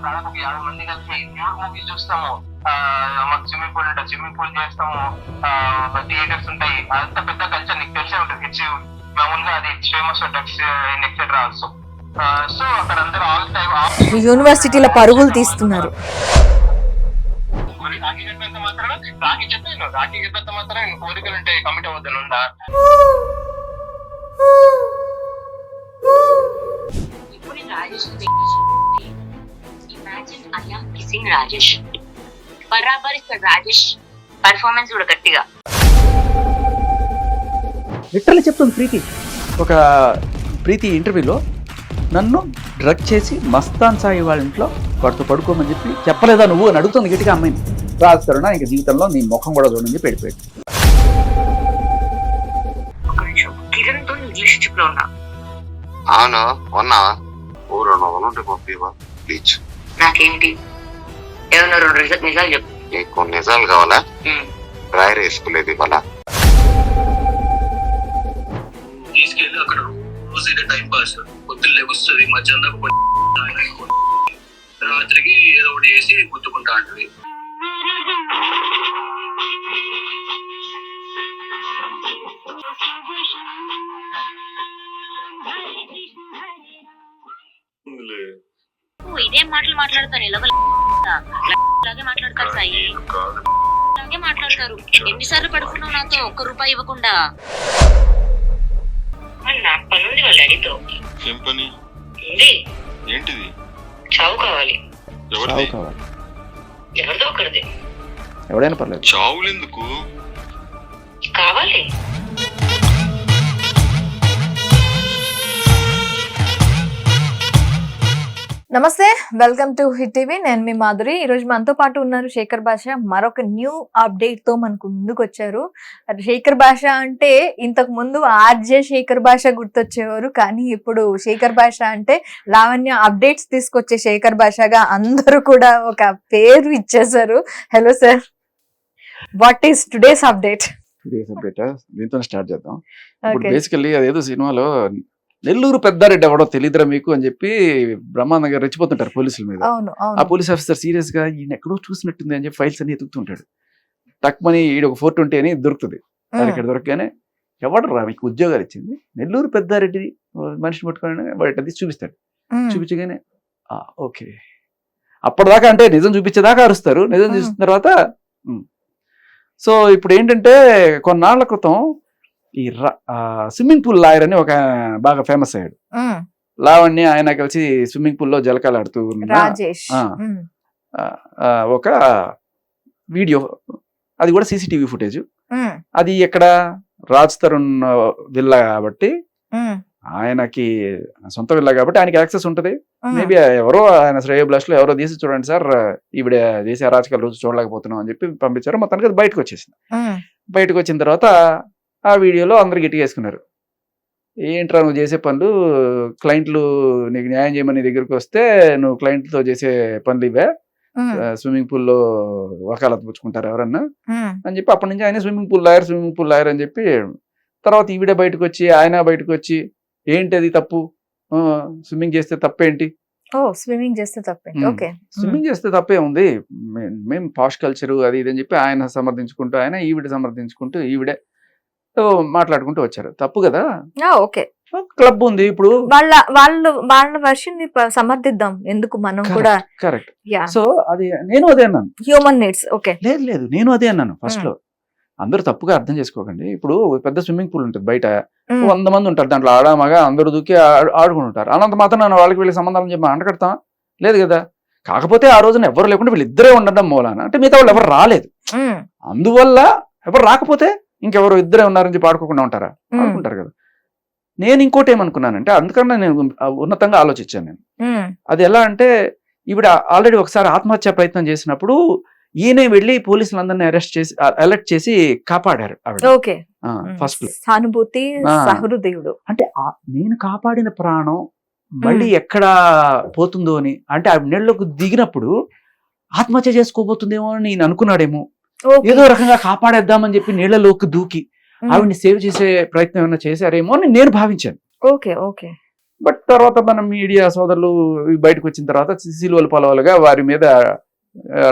దాదాపు 50 మంది కలిసి ప్యూర్ మూవీస్ చూస్తాము. మాకు స్విమ్మింగ్ పూల్ ఉంటుంది, స్విమ్మింగ్ పూల్ చేస్తాము, థియేటర్స్ ఉంటాయి. అంత పెద్ద కల్చర్ నీకు తెలిసే ఉంటుంది. హెచ్ మామూలుగా అది famous drugs etcetera also. So అక్కడ అందరూ ఆల్ టైమ్ యూనివర్సిటీల పరుగులు తీస్తున్నారు. రాఖీ చెప్పేంత మాత్రం రాఖీ చెప్పేంత మాత్రం కోరికలు ఉంటాయి, కమిట్ అవ్వద్దని ఉందా? ఇప్పుడు Rajesh imagine I am kissing Rajesh. బరాబర్ ఇక్కడ రాజేష్ పర్ఫార్మెన్స్ కూడా గట్టిగా లిటరల్లీ చెప్తుంది ప్రీతి. ఒక ప్రీతి ఇంటర్వ్యూలో నన్ను డ్రగ్ చేసి మస్తాన్ సాయి వాళ్ళ ఇంట్లో వాడితో పడుకోమని చెప్పి చెప్పలేదా నువ్వు అని అడుగుతుంది గట్టిగా అమ్మాయిని. రాస్తారున్నా ఇంక జీవితంలో నీ ముఖం కూడా చూడని చెప్పి పెడిపోయాడు. కిరణ్ తో రిలేషన్షిప్ లో ఉన్నా. అవును ఉన్నా. ఓ 2 రోజులు ఉంటే పంపివా ప్లీజ్. నాకేంటి ఏమన్నా 2 నిజాలు చెప్పు. నీకు నిజాలు కావాలా? డ్రైర్ వేసుకోలేదు ఇవాళ. తీసుకెళ్ళి అక్కడ రోజు ఇదే టైం పాస్. పొద్దున్న లెగుస్తుంది, మధ్యాహ్నం రాత్రికి ఏదో ఒకటి చేసి గుర్తుకుంటా అంటది. ఇదేం మాటలు మాట్లాడతాను, ఇలాగే మాట్లాడతారు సాయి, ఇలాగే మాట్లాడతారు. ఎన్నిసార్లు పడుకున్నావు నాతో, ₹1 ఇవ్వకుండా? నా పని ఉంది వాళ్ళ డాడీతో. ఏం పని? ఉంది. ఏంటిది? చావు కావాలి. చావు కావాలి. ఎవరిదో ఒకరిది. ఎవడైనా పర్లేదు. చావులు ఎందుకు కావాలి? నమస్తే, వెల్కమ్ టు హిట్ టీవీ. నేను మీ మాధురి. ఈరోజు మనతో పాటు ఉన్నారు శేఖర్ భాష. మరొక న్యూ అప్డేట్ తో మనకు ముందుకు వచ్చారు. శేఖర్ భాష అంటే ఇంతకు ముందు ఆర్జే శేఖర్ భాష గుర్తొచ్చేవారు, కానీ ఇప్పుడు శేఖర్ భాష అంటే లావణ్య అప్డేట్స్ తీసుకొచ్చే శేఖర్ భాషగా అందరూ కూడా ఒక పేరు ఇచ్చేసారు. Hello sir, what is today's update? దీంతో స్టార్ట్ చేద్దాం. ఇప్పుడు బేసికల్లీ అదేదో సినిమాలో నెల్లూరు పెద్దారెడ్డి ఎవడో తెలియదురా మీకు అని చెప్పి బ్రహ్మాండం గారు రెచ్చిపోతుంటారు పోలీసుల మీద. ఆ పోలీస్ ఆఫీసర్ సీరియస్ గా ఈయన ఎక్కడో చూసినట్టుంది అని చెప్పి ఫైల్స్ అన్ని ఎత్తుకుతుంటాడు. తక్కువని ఈడ ఒక 420 అని దొరుకుతుంది. ఇక్కడ దొరకగానే ఎవడు రా మీకు ఉద్యోగాలు ఇచ్చింది, నెల్లూరు పెద్దారెడ్డి మనిషిని పట్టుకొని వాటి చూపిస్తాడు. చూపించగానే ఓకే, అప్పటిదాకా అంటే నిజం చూపించేదాకా అరుస్తారు. నిజం చూసిన తర్వాత సో ఇప్పుడు ఏంటంటే కొన్నాళ్ల క్రితం ఈ స్విమ్మింగ్ పూల్ లాయర్ అని ఒక బాగా ఫేమస్ అయ్యాడు. లావణ్య ఆయన కలిసి స్విమ్మింగ్ పూల్ లో జలకాలు ఆడుతూ ఒక వీడియో, అది కూడా సీసీటీవీ ఫుటేజ్. అది ఎక్కడ రాజ్ తరుణ్ విల్లా కాబట్టి, ఆయనకి సొంత విల్లా కాబట్టి ఆయనకి యాక్సెస్ ఉంటది. మేబీ ఎవరో ఆయన శ్రేయోభిలాష్ లో ఎవరో తీసి చూడండి సార్ ఈవిడ చేసే అరాచకాలు రోజు చూడలేకపోతున్నాం అని చెప్పి పంపించారు. మొత్తానికి అది బయటకు వచ్చేసింది. బయటకు వచ్చిన తర్వాత ఆ వీడియోలో అందరు గట్టిగా వేసుకున్నారు. ఏంట్రా నువ్వు చేసే పనులు, క్లయింట్లు నీకు న్యాయం చేయమని దగ్గరికి వస్తే నువ్వు క్లయింట్లతో చేసే పనులు ఇవే, స్విమ్మింగ్ పూల్ లో వకాలత్ పుచ్చుకుంటారు ఎవరన్నా అని చెప్పి అప్పటి నుంచి ఆయన స్విమ్మింగ్ పూల్ లాయర్ అని చెప్పి, తర్వాత ఈవిడ బయటకు వచ్చి ఆయన బయటకు వచ్చి ఏంటి అది తప్పు, స్విమ్మింగ్ చేస్తే తప్పేంటి, స్విమ్మింగ్ చేస్తే తప్పేంటి, ఓకే స్విమ్మింగ్ చేస్తే తప్పే ఉంది, మేము పాష్ కల్చరు అది ఇది అని చెప్పి ఆయన సమర్థించుకుంటూ ఆయన ఈవిడ సమర్థించుకుంటూ ఈవిడే మాట్లాడుకుంటూ వచ్చారు. తప్పు కదా. ఓకే, క్లబ్ ఉంది ఇప్పుడు, వాళ్ళ వర్షన్ ని సమర్థిద్దాం ఎందుకు, మనం కూడా కరెక్ట్. సో అది నేను అదే అన్నాను, హ్యూమన్ నీడ్స్. ఓకే, లేదు నేను అదే అన్నాను ఫస్ట్ లో. అందరూ తప్పుగా అర్థం చేసుకోకండి. ఇప్పుడు పెద్ద స్విమ్మింగ్ పూల్ ఉంటుంది, బయట 100 మంది ఉంటారు, దాంట్లో ఆడామగా అందరూ దూకి ఆడుకుని ఉంటారు. అనంత మాత్రం నేను వాళ్ళకి వీళ్ళకి సంబంధాలు చెప్పి అంటకడతాం లేదు కదా. కాకపోతే ఆ రోజున ఎవరు లేకుండా వీళ్ళిద్దరే ఉండడం మూలాన అంటే మిగతా వాళ్ళు ఎవరు రాలేదు, అందువల్ల ఎవరు రాకపోతే ఇంకెవరు ఇద్దరే ఉన్నారని చెప్పి ఆడుకోకుండా ఉంటారా, ఆడుకుంటారు కదా. నేను ఇంకోటి ఏమనుకున్నానంటే, అందుకన్నా నేను ఉన్నతంగా ఆలోచించాను. నేను అది ఎలా అంటే, ఈవిడ ఆల్రెడీ ఒకసారి ఆత్మహత్య ప్రయత్నం చేసినప్పుడు ఈయనే వెళ్ళి పోలీసులందరినీ అలర్ట్ చేసి కాపాడారు ఆవిడ. ఫస్ట్ సానుభూతి సహృదయుడు అంటే నేను కాపాడిన ప్రాణం మళ్ళీ ఎక్కడ పోతుందో అని, అంటే ఆ నీళ్ళలోకి దిగినప్పుడు ఆత్మహత్య చేసుకోబోతుందేమో అని నేను అనుకున్నాడేమో, ఏదో రకంగా కాపాడేద్దామని చెప్పి నీళ్లలోకి దూకి ఆవిడ్ని సేవ్ చేసే ప్రయత్నం ఏమైనా చేశారేమో అని నేను భావించాను. ఓకే ఓకే, బట్ తర్వాత మన మీడియా సోదరులు బయటకు వచ్చిన తర్వాత సిలువలు పొలవలుగా వారి మీద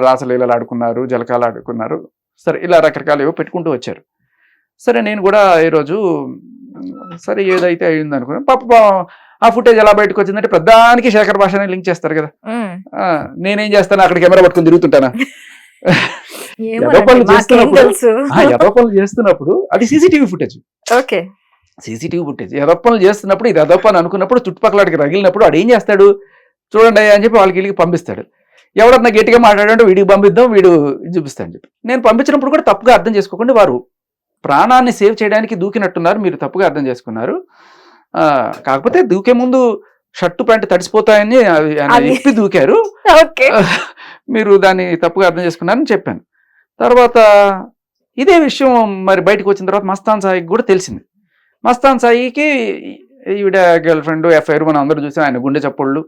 రాసలీలలు ఆడుకున్నారు, జలకాలు ఆడుకున్నారు, సరే ఇలా రకరకాలు ఏవో పెట్టుకుంటూ వచ్చారు. సరే నేను కూడా ఈరోజు సరే ఏదైతే అయింది అనుకున్నాను. పాప ఆ ఫుటేజ్ ఎలా బయటకు వచ్చిందంటే ప్రధానికి శేఖర్ భాషని లింక్ చేస్తారు కదా. నేనేం చేస్తాను, అక్కడ కెమెరా పట్టుకుని తిరుగుతుంటానా? ఎదో పనులు చేస్తున్నప్పుడు అది CCTV footage. Okay, CCTV footage ఎదో పనులు చేస్తున్నప్పుడు ఇది ఎదో పని అనుకున్నప్పుడు చుట్టుపక్కలకి రగిలినప్పుడు వాడు ఏం చేస్తాడు చూడండి అని చెప్పి వాళ్ళకి వీళ్ళకి పంపిస్తాడు. ఎవరన్నా గట్టిగా మాట్లాడంటే వీడికి పంపిద్దాం, వీడు చూపిస్తాను చెప్పి నేను పంపించినప్పుడు కూడా తప్పుగా అర్థం చేసుకోకుండా వారు ప్రాణాన్ని సేవ్ చేయడానికి దూకినట్టున్నారు, మీరు తప్పుగా అర్థం చేసుకున్నారు. కాకపోతే దూకే ముందు షర్టు ప్యాంటు తడిసిపోతాయని చెప్పి దూకారు, మీరు దాన్ని తప్పుగా అర్థం చేసుకున్నారని చెప్పాను. తర్వాత ఇదే విషయం మరి బయటకు వచ్చిన తర్వాత మస్తాన్ సాయికి కూడా తెలిసింది. మస్తాన్ సాయికి ఈవిడ గర్ల్ ఫ్రెండ్ ఎఫ్ఐఆర్ మనం అందరూ చూసాం, ఆయన గుండె చప్పుళ్ళు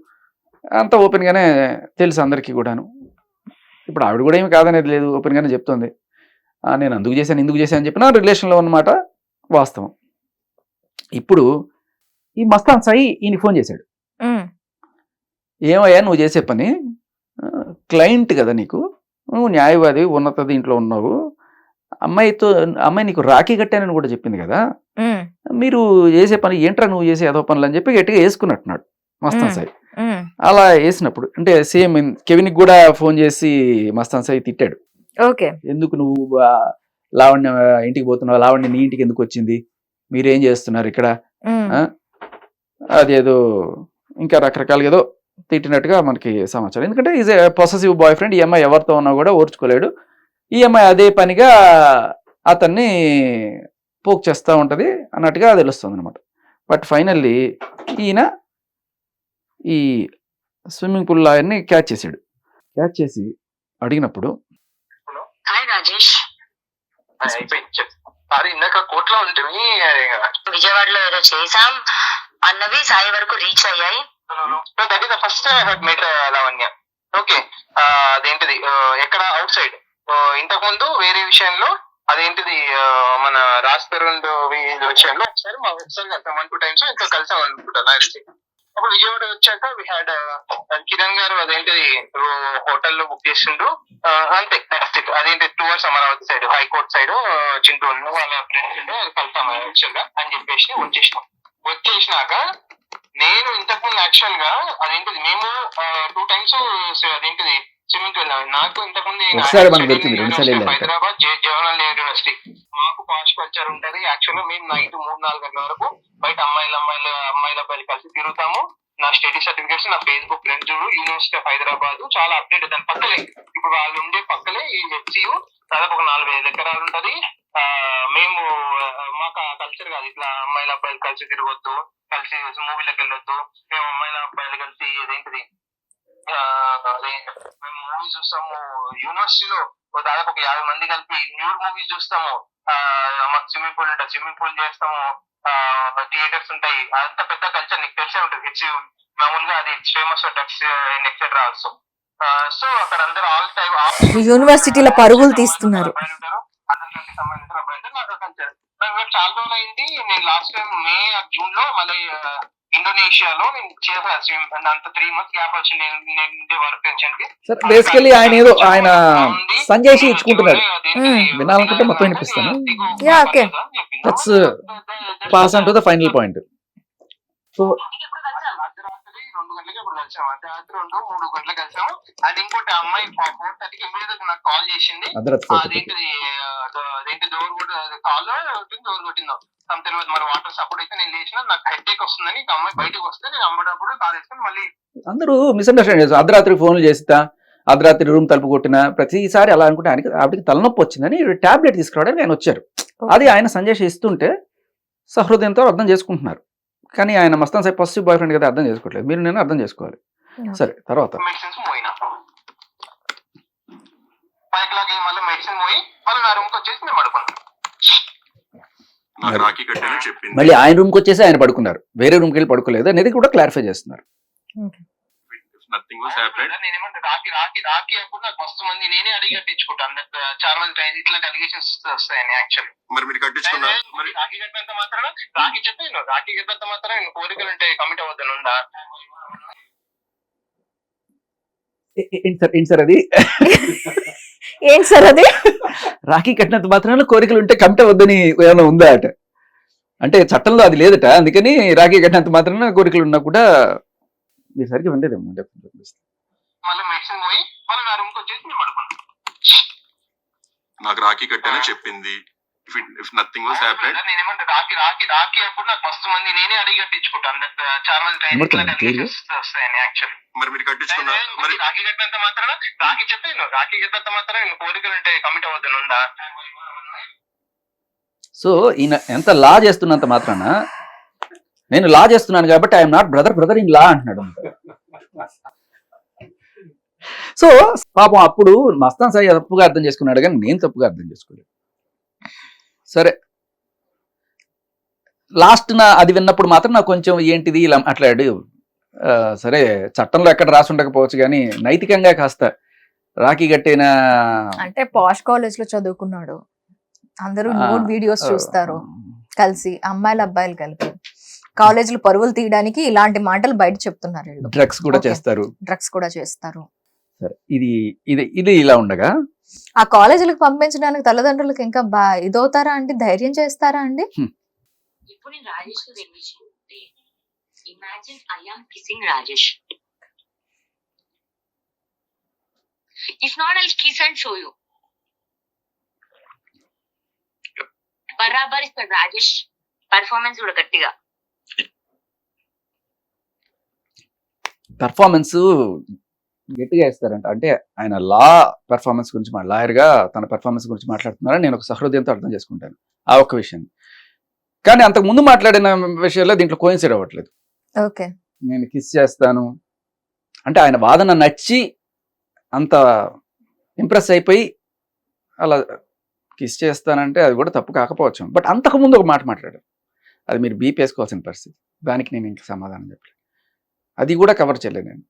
అంతా ఓపెన్గానే తెలుసు అందరికీ కూడాను. ఇప్పుడు ఆవిడ కూడా ఏమి కాదనేది లేదు, ఓపెన్గానే చెప్తుంది. నేను అందుకు చేశాను ఇందుకు చేశాను అని చెప్పిన రిలేషన్లో ఉన్నమాట వాస్తవం. ఇప్పుడు ఈ మస్తాన్ సాయి ఈయన ఫోన్ చేశాడు, ఏమయ్యా నువ్వు చేసే పని క్లయింట్ కదా, నీకు నువ్వు న్యాయవాది ఉన్నత దీంట్లో ఉన్నావు, అమ్మాయి నీకు రాఖీ కట్టానని కూడా చెప్పింది కదా, మీరు చేసే పని ఏంట్రా నువ్వు చేసే ఏదో పనులు అని చెప్పి గట్టిగా వేసుకున్నట్టున్నాడు మస్తాన్ సాయి. అలా వేసినప్పుడు అంటే సేమ్ కెవిన్కి కూడా ఫోన్ చేసి మస్తాన్ సాయి తిట్టాడు. ఓకే, ఎందుకు నువ్వు లావణ్య ఇంటికి పోతున్నావు, లావణ్య నీ ఇంటికి ఎందుకు వచ్చింది, మీరేం చేస్తున్నారు ఇక్కడ, అదేదో ఇంకా రకరకాలుగా ఏదో తిట్టినట్టుగా మనకి సమాచారం. ఎందుకంటే is a possessive boy friend, ఈ అమ్మాయి ఎవరితో ఉన్నా కూడా ఓర్చుకోలేడు, ఈ అమ్మాయి అదే పనిగా అతన్ని పోక్ చేస్తూ ఉంటుంది అన్నట్టుగా తెలుస్తుంది అనమాట. బట్ ఫైనల్లీ ఈయన ఈ స్విమ్మింగ్ పూల్ లాయర్ని క్యాచ్ చేశాడు. క్యాచ్ చేసి అడిగినప్పుడు ఇందాక కోర్టులో ఉంటుంది విజయవాడలో ఏదో చేసాం అన్నవి సాయి వరకు రీచ్ అయ్యాయి. That is the first I heard meet Lavanya. Okay, అదేంటిది ఎక్కడ అవుట్ సైడ్, ఇంతకు ముందు వేరే విషయంలో అదేంటిది మన రాస్పెరెంట్ విషయంలో ఒకసారి కలిసాం 1-2 times ఇంకా కలిసాం అనుకుంటా నాకు తెలిసి. అప్పుడు విజయవాడ వచ్చాక వి హ్యాడ్ కిరణ్ గారు అదేంటిది హోటల్లో బుక్ చేసిండు, అంతే నెక్స్ట్ అదేంటి towards Amaravati side high court side Chintu వాళ్ళ ఫ్రెండ్స్ కలిసాం యాక్చువల్ గా అని చెప్పేసి వచ్చేసినాక నేను ఇంతకుముందు యాక్చువల్ గా అదేంటిది మేము 2 times అదేంటిది స్విమ్మింగ్ వెళ్ళాము. నాకు ఇంతకుముంది హైదరాబాద్ జవహర్లాల్ యూనివర్సిటీ మాకు పాష్ కల్చర్ ఉంటది. యాక్చువల్ గా మేము నైట్ 3-4 గంటల వరకు బయట అమ్మాయిల అబ్బాయిలు కలిసి తిరుగుతాము. నా స్టడీ సర్టిఫికేట్స్ నా Facebook friends university of Hyderabad చాలా అప్డేట్. దాని పక్కలే ఇప్పుడు వాళ్ళు ఉండే పక్కలే ఈ హెచ్సియు దాదాపు ఒక 4,500 ఎకరాలు ఉంటది. మేము మాకు ఆ కల్చర్ కాదు ఇట్లా అమ్మాయిల అబ్బాయిలు కలిసి తిరగొద్దు, కలిసి మూవీలకు వెళ్ళొద్దు, మేము అమ్మాయిల అబ్బాయిలు కలిసి అదేంటిది మేము మూవీ చూస్తాము యూనివర్సిటీలో దాదాపు ఒక 50 మంది కలిపి న్యూడ్ మూవీస్ చూస్తాము. మాకు స్విమ్మింగ్ పూల్ ఉంటుంది, స్విమ్మింగ్ పూల్ చేస్తాము, థియేటర్స్ ఉంటాయి. అంత పెద్ద కల్చర్ నీకు తెలిసే ఉంటుంది. హెచ్ మామూలుగా అది famous for drugs and etcetera also. So అక్కడ అందరూ ఆల్ టైమ్ యూనివర్సిటీలో పరుగులు తీస్తున్నారు. అందరికి సంబంధించిన అబ్బాయి నాకు కల్చర్ చాలా రోజులు అయింది. నేను లాస్ట్ టైం మే జూన్ లో మళ్ళీ ఇండోనేషియాలో నేను చేశాను. అంత 3 months గ్యాప్ వచ్చింది నేను వర్క్ టెన్షన్కి. బేసికలీ ఆయన ఏదో ఆయన సంజయ్ ఇచ్చుకుంటున్నాడు, వినాలనుకుంటే మొత్తం వినిపిస్తాను. Let's pass on to the final point. So అర్ధరాత్రి 2 గంటలకి ఇప్పుడు కలిసాము, అర్ధరాత్రి 2-3 గంటలకు కలిసాము. అండ్ ఇంకోటి అమ్మాయి 4:30కి ఇమీడియట్ నాకు కాల్ చేసింది. అదేంటి డోర్ కాల్ డోర్ కొట్టిందో తెలియదు మరి వాటర్ సపోర్ట్ అయితే నేను లేచిన నాకు హెడ్ఏక్ వస్తుందని ఇక అమ్మాయి బయటకు వస్తే నేను అమ్మేటప్పుడు కాల్ వేసుకొని మళ్ళీ అందరూ మిస్అండర్స్టాండ్ చేస్తారు. అర్ధరాత్రి ఫోన్లు చేస్తా, అర్ధరాత్రి రూమ్ తలుపు కొట్టిన ప్రతిసారి అలా అనుకుంటే ఆవిడకి తలనొప్పి వచ్చిందని టాబ్లెట్ తీసుకురావడానికి ఆయన వచ్చారు. అది ఆయన సంజయ్ ఇస్తుంటే సహృదయంతో అర్థం చేసుకుంటున్నారు. కానీ ఆయన Mastan Sai positive boy friend కదా, అర్థం చేసుకోవట్లేదు. మీరు నేను అర్థం చేసుకోవాలి. సరే తర్వాత మెడిసిన్స్ పోయినా 5 మళ్ళీ మెడిసిన్ పోయి మళ్ళీ నా రూమ్కి వచ్చేసి మేము పడుకున్నాం. మళ్ళీ ఆయన రూమ్కి వచ్చేసి ఆయన పడుకున్నారు, వేరే రూమ్కి వెళ్ళి పడుకోలేదు అనేది కూడా క్లారిఫై చేస్తున్నారు. Nothing was happened. నేనేమంటే రాఖీ అప్పుడు నాకు మస్తు మంది నేనే అడిగి కట్టించుకుంటాను. చాలా మంది ఇట్లాంటి అలిగేషన్స్ వస్తాయని యాక్చువల్లీ. మరి మీరు కట్టించుకున్నారు. మరి రాఖీ కట్టినంత మాత్రం రాఖీ చెప్పాను, రాఖీ కట్టినంత మాత్రం కోరికలు ఉంటే కమిట్ అవ్వద్దని ఉందా? ఏంటి సార్ అది ఏంటి సార్ అది? రాఖీ కట్టినంత మాత్రాన కోరికలు ఉంటే కమిట్ అవ్వద్దని ఏమైనా ఉందా అట? అంటే చట్టంలో అది లేదట, అందుకని రాఖీ కట్టినంత మాత్రాన కోరికలు ఉన్నా కూడా మీరు సరిగ్గా వినలేదేమో. మళ్ళీ మెడిసిన్ పోయి మళ్ళీ నా రూమ్కి వచ్చేసి మేము పడుకుంటాం. నాకు రాఖీ కట్టానని చెప్పింది. If nothing was happened. నేనేమంటే రాఖీ అప్పుడు నాకు మస్తు మంది నేనే అడిగి కట్టించుకుంటాను. చాలా మంది ఇట్లాంటి అలిగేషన్స్ వస్తాయని యాక్చువల్లీ. మరి మీరు కట్టించుకున్నారు. మరి రాఖీ కట్టినంత మాత్రం రాఖీ చెప్పాను, రాఖీ కట్టినంత మాత్రం కోరికలు ఉంటే కమిట్ అవ్వద్దని ఉందా? సో ఈయన ఎంత లా చేస్తున్నంత మాత్రాన నేను లా చేస్తున్నాను కాబట్టి I'm not brother in law అంటున్నాడు. సో పాపం అప్పుడు మస్తాన్ సాయి తప్పుగా అర్థం చేసుకున్నాడు, కానీ నేను తప్పుగా అర్థం చేసుకోలేదు. సరే, లాస్ట్ అది విన్నప్పుడు మాత్రం నాకు కొంచెం ఏంటిది ఇలా మాట్లాడు. సరే, చట్టంలో ఎక్కడ రాసి ఉండకపోవచ్చు, కానీ నైతికంగా కాస్త రాఖీ కట్టిన అంటే పాష్ కాలేజ్ లో చదువుకున్నాడు, అందరూ న్యూడ్ వీడియోస్ చూస్తారు కలిసి, అమ్మాయిలు అబ్బాయిలు కలిపి కాలేజీలు పరువులు తీయడానికి ఇలాంటి మాటలు బయట చెప్తున్నారు. డ్రగ్స్ కూడా చేస్తారు. సరే, ఇది ఇలా ఉండగా ఆ కాలేజీలకు పంపించడానికి తల్లిదండ్రులకు ఇంకా ఇదవుతారా అండి? ధైర్యం చేస్తారా అండి? ఇప్పుడు నేను రాజేష్ తో తెలిసింది. Imagine I am kissing Rajesh. If not I'll kiss and show you. బరాబర్ ఇస్తాడు రాజేష్ పర్ఫార్మెన్స్ కూడా గట్టిగా. పర్ఫార్మెన్స్ గట్టిగా ఇస్తారంట. అంటే ఆయన లా పెర్ఫార్మెన్స్ గురించి లాయర్ గా తన పెర్ఫార్మెన్స్ గురించి మాట్లాడుతున్నారని నేను ఒక సహృదయంతో అర్థం చేసుకుంటాను ఆ ఒక్క విషయం. కానీ అంతకు ముందు మాట్లాడిన విషయాల్లో దీంట్లో కోయిన్సైడ్ అవ్వట్లేదు. ఓకే, నేను కిస్ చేస్తాను అంటే ఆయన వాదన నచ్చి అంత ఇంప్రెస్ అయిపోయి అలా కిస్ చేస్తానంటే అది కూడా తప్పు కాకపోవచ్చు. బట్ అంతకు ముందు ఒక మాట మాట్లాడారు, అది మీరు బీప్ వేసుకోవాల్సిన పరిస్థితి. దానికి నేను ఇంకా సమాధానం చెప్పలేదు, అది కూడా కవర్ చేయలేదు నేను,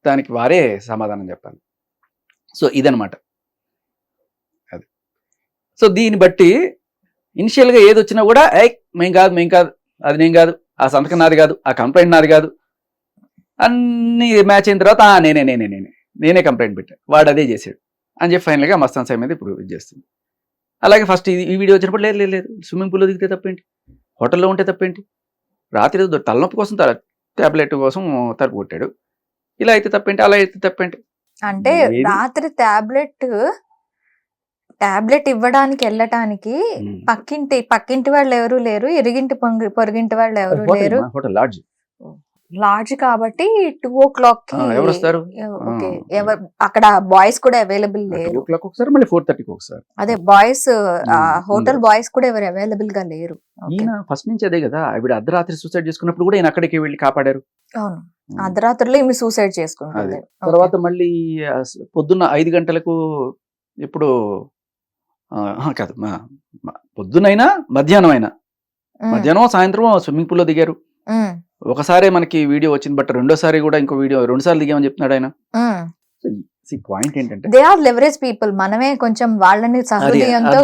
దానికి వారే సమాధానం చెప్పాలి. సో ఇదనమాట అది. సో దీన్ని బట్టి ఇనిషియల్గా ఏది వచ్చినా కూడా మేం కాదు, అది నేను కాదు, ఆ సంతకం నాది కాదు, ఆ కంప్లైంట్ నాది కాదు, అన్ని మ్యాచ్ అయిన తర్వాత నేనే కంప్లైంట్ పెట్టాను, వాడు అదే చేశాడు అని చెప్పి ఫైనల్గా మస్తాన్ సాయి మీద ఇప్పుడు ఇది చేస్తుంది. అలాగే ఫస్ట్ ఈ వీడియో వచ్చినప్పుడు లేదు స్విమ్మింగ్ పూల్లో దిగితే తప్పేంటి, హోటల్లో ఉంటే తప్పేంటి, రాత్రి తలనొప్పి కోసం ట్యాబ్లెట్ కోసం తలుపు కొట్టాడు, ఇలా అయితే తప్పేంటి, అలా అయితే తప్పేంటి. అంటే రాత్రి టాబ్లెట్ ఇవ్వడానికి వెళ్ళటానికి పక్కింటి వాళ్ళు ఎవరు లేరు, ఇరిగింటి పొరుగింటి వాళ్ళు ఎవరు లేరు, హోటల్ లాడ్జ్ కాబట్టి 2 o'clock ఎవరు వస్తారు, అక్కడ బాయ్స్ కూడా అవైలబుల్ లేరు. 2 o'clock ఒకసారి, మళ్ళీ 4:30 ఒకసారి. అదే బాయ్స్ హోటల్ బాయ్స్ కూడా ఎవరు అవైలబుల్ గా లేరు. ఈయన ఫస్ట్ నుంచి అదే కదా, ఆవిడ అర్ధరాత్రి సూసైడ్ చేసుకున్నప్పుడు కూడా ఈయన అక్కడికి వెళ్ళి కాపాడారు. అవును, అర్ధరాత్రిలో ఈమె సూసైడ్ చేసుకుంటుంది. తర్వాత మళ్ళీ పొద్దున్న 5 గంటలకు ఇప్పుడు కాదు, పొద్దునైనా మధ్యాహ్నం సాయంత్రం స్విమ్మింగ్ పూల్ లో దిగారు. ఒకసారి మనకి వీడియో వచ్చింది, బట్ రెండోసారి కూడా ఇంకో వీడియో 2 సార్లు దిగామని చెప్తున్నాడు ఆయన. పాయింట్ ఏంటంటే దే ఆర్ లెవరేజ్ పీపుల్, మనమే కొంచెం వాళ్ళని సహృదయంతో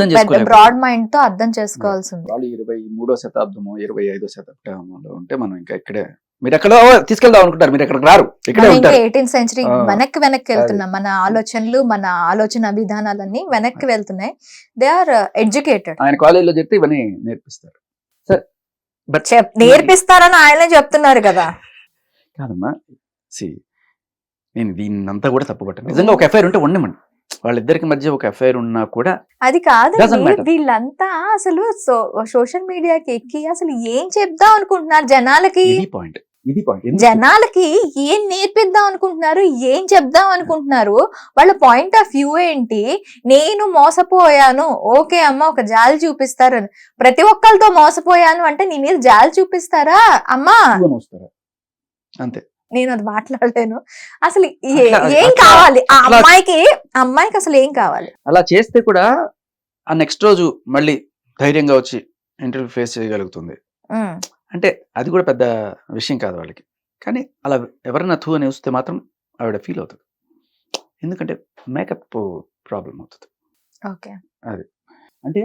బ్రాడ్ మైండ్ తో అర్థం చేసుకోవాల్సింది. వాళ్ళు 23వ శతాబ్దము 25వ శతాబ్దంలో ఉంటే మనం ఇంకా ఇక్కడే, మీరు ఎక్కడ తీసుకెళ్దాం అనుకుంటారు, మీరు ఎక్కడికి రారు, ఇక్కడే ఉంటారు. 18th century వెనక్కి వెళ్తున్నాం, మన ఆలోచనలు మన ఆలోచన విధానాలన్నీ వెనక్కి వెళ్తున్నాయి. They are educated. ఆయన కాలేజీలో చెప్తే ఇవన్నీ నేర్పిస్తారు. సరే, బట్ నేర్పిస్తారని ఆయనే చెప్తున్నారు కదా. కాదమ్మా, నేను దీన్నంతా కూడా తప్పుపట్టాను. నిజంగా ఒక ఎఫ్ఐఆర్ ఉంటే ఉండమండి, వాళ్ళిద్దరికి మధ్య ఒక ఎఫ్ఐఆర్ ఉన్నా కూడా అది కాదు. వీళ్ళంతా అసలు సోషల్ మీడియాకి ఎక్కి అసలు ఏం చెప్దాం అనుకుంటున్నారు జనాలకి, జనాలకి ఏం నేర్పిద్దాం అనుకుంటున్నారు, ఏం చెప్దాం అనుకుంటున్నారు, వాళ్ళ పాయింట్ ఆఫ్ వ్యూ ఏంటి? నేను మోసపోయాను, ఓకే అమ్మ ఒక జాలి చూపిస్తారు, ప్రతి ఒక్కరితో మోసపోయాను అంటే నీ మీద జాలి చూపిస్తారా అమ్మా? అంతే, నేను అది మాట్లాడలేను. అసలు ఏం కావాలి ఆ అమ్మాయికి అసలు ఏం కావాలి? అలా చేస్తే కూడా ఆ నెక్స్ట్ రోజు మళ్ళీ ధైర్యంగా వచ్చి ఇంటర్వ్యూ ఫేస్ చేయగలుగుతుంది అంటే అది కూడా పెద్ద విషయం కాదు వాళ్ళకి. కానీ అలా ఎవరైనా అని వస్తే మాత్రం ఆవిడ ఫీల్ అవుతుంది. ఎందుకంటే మేకప్ ప్రాబ్లం అవుతుంది. ఓకే. అంటే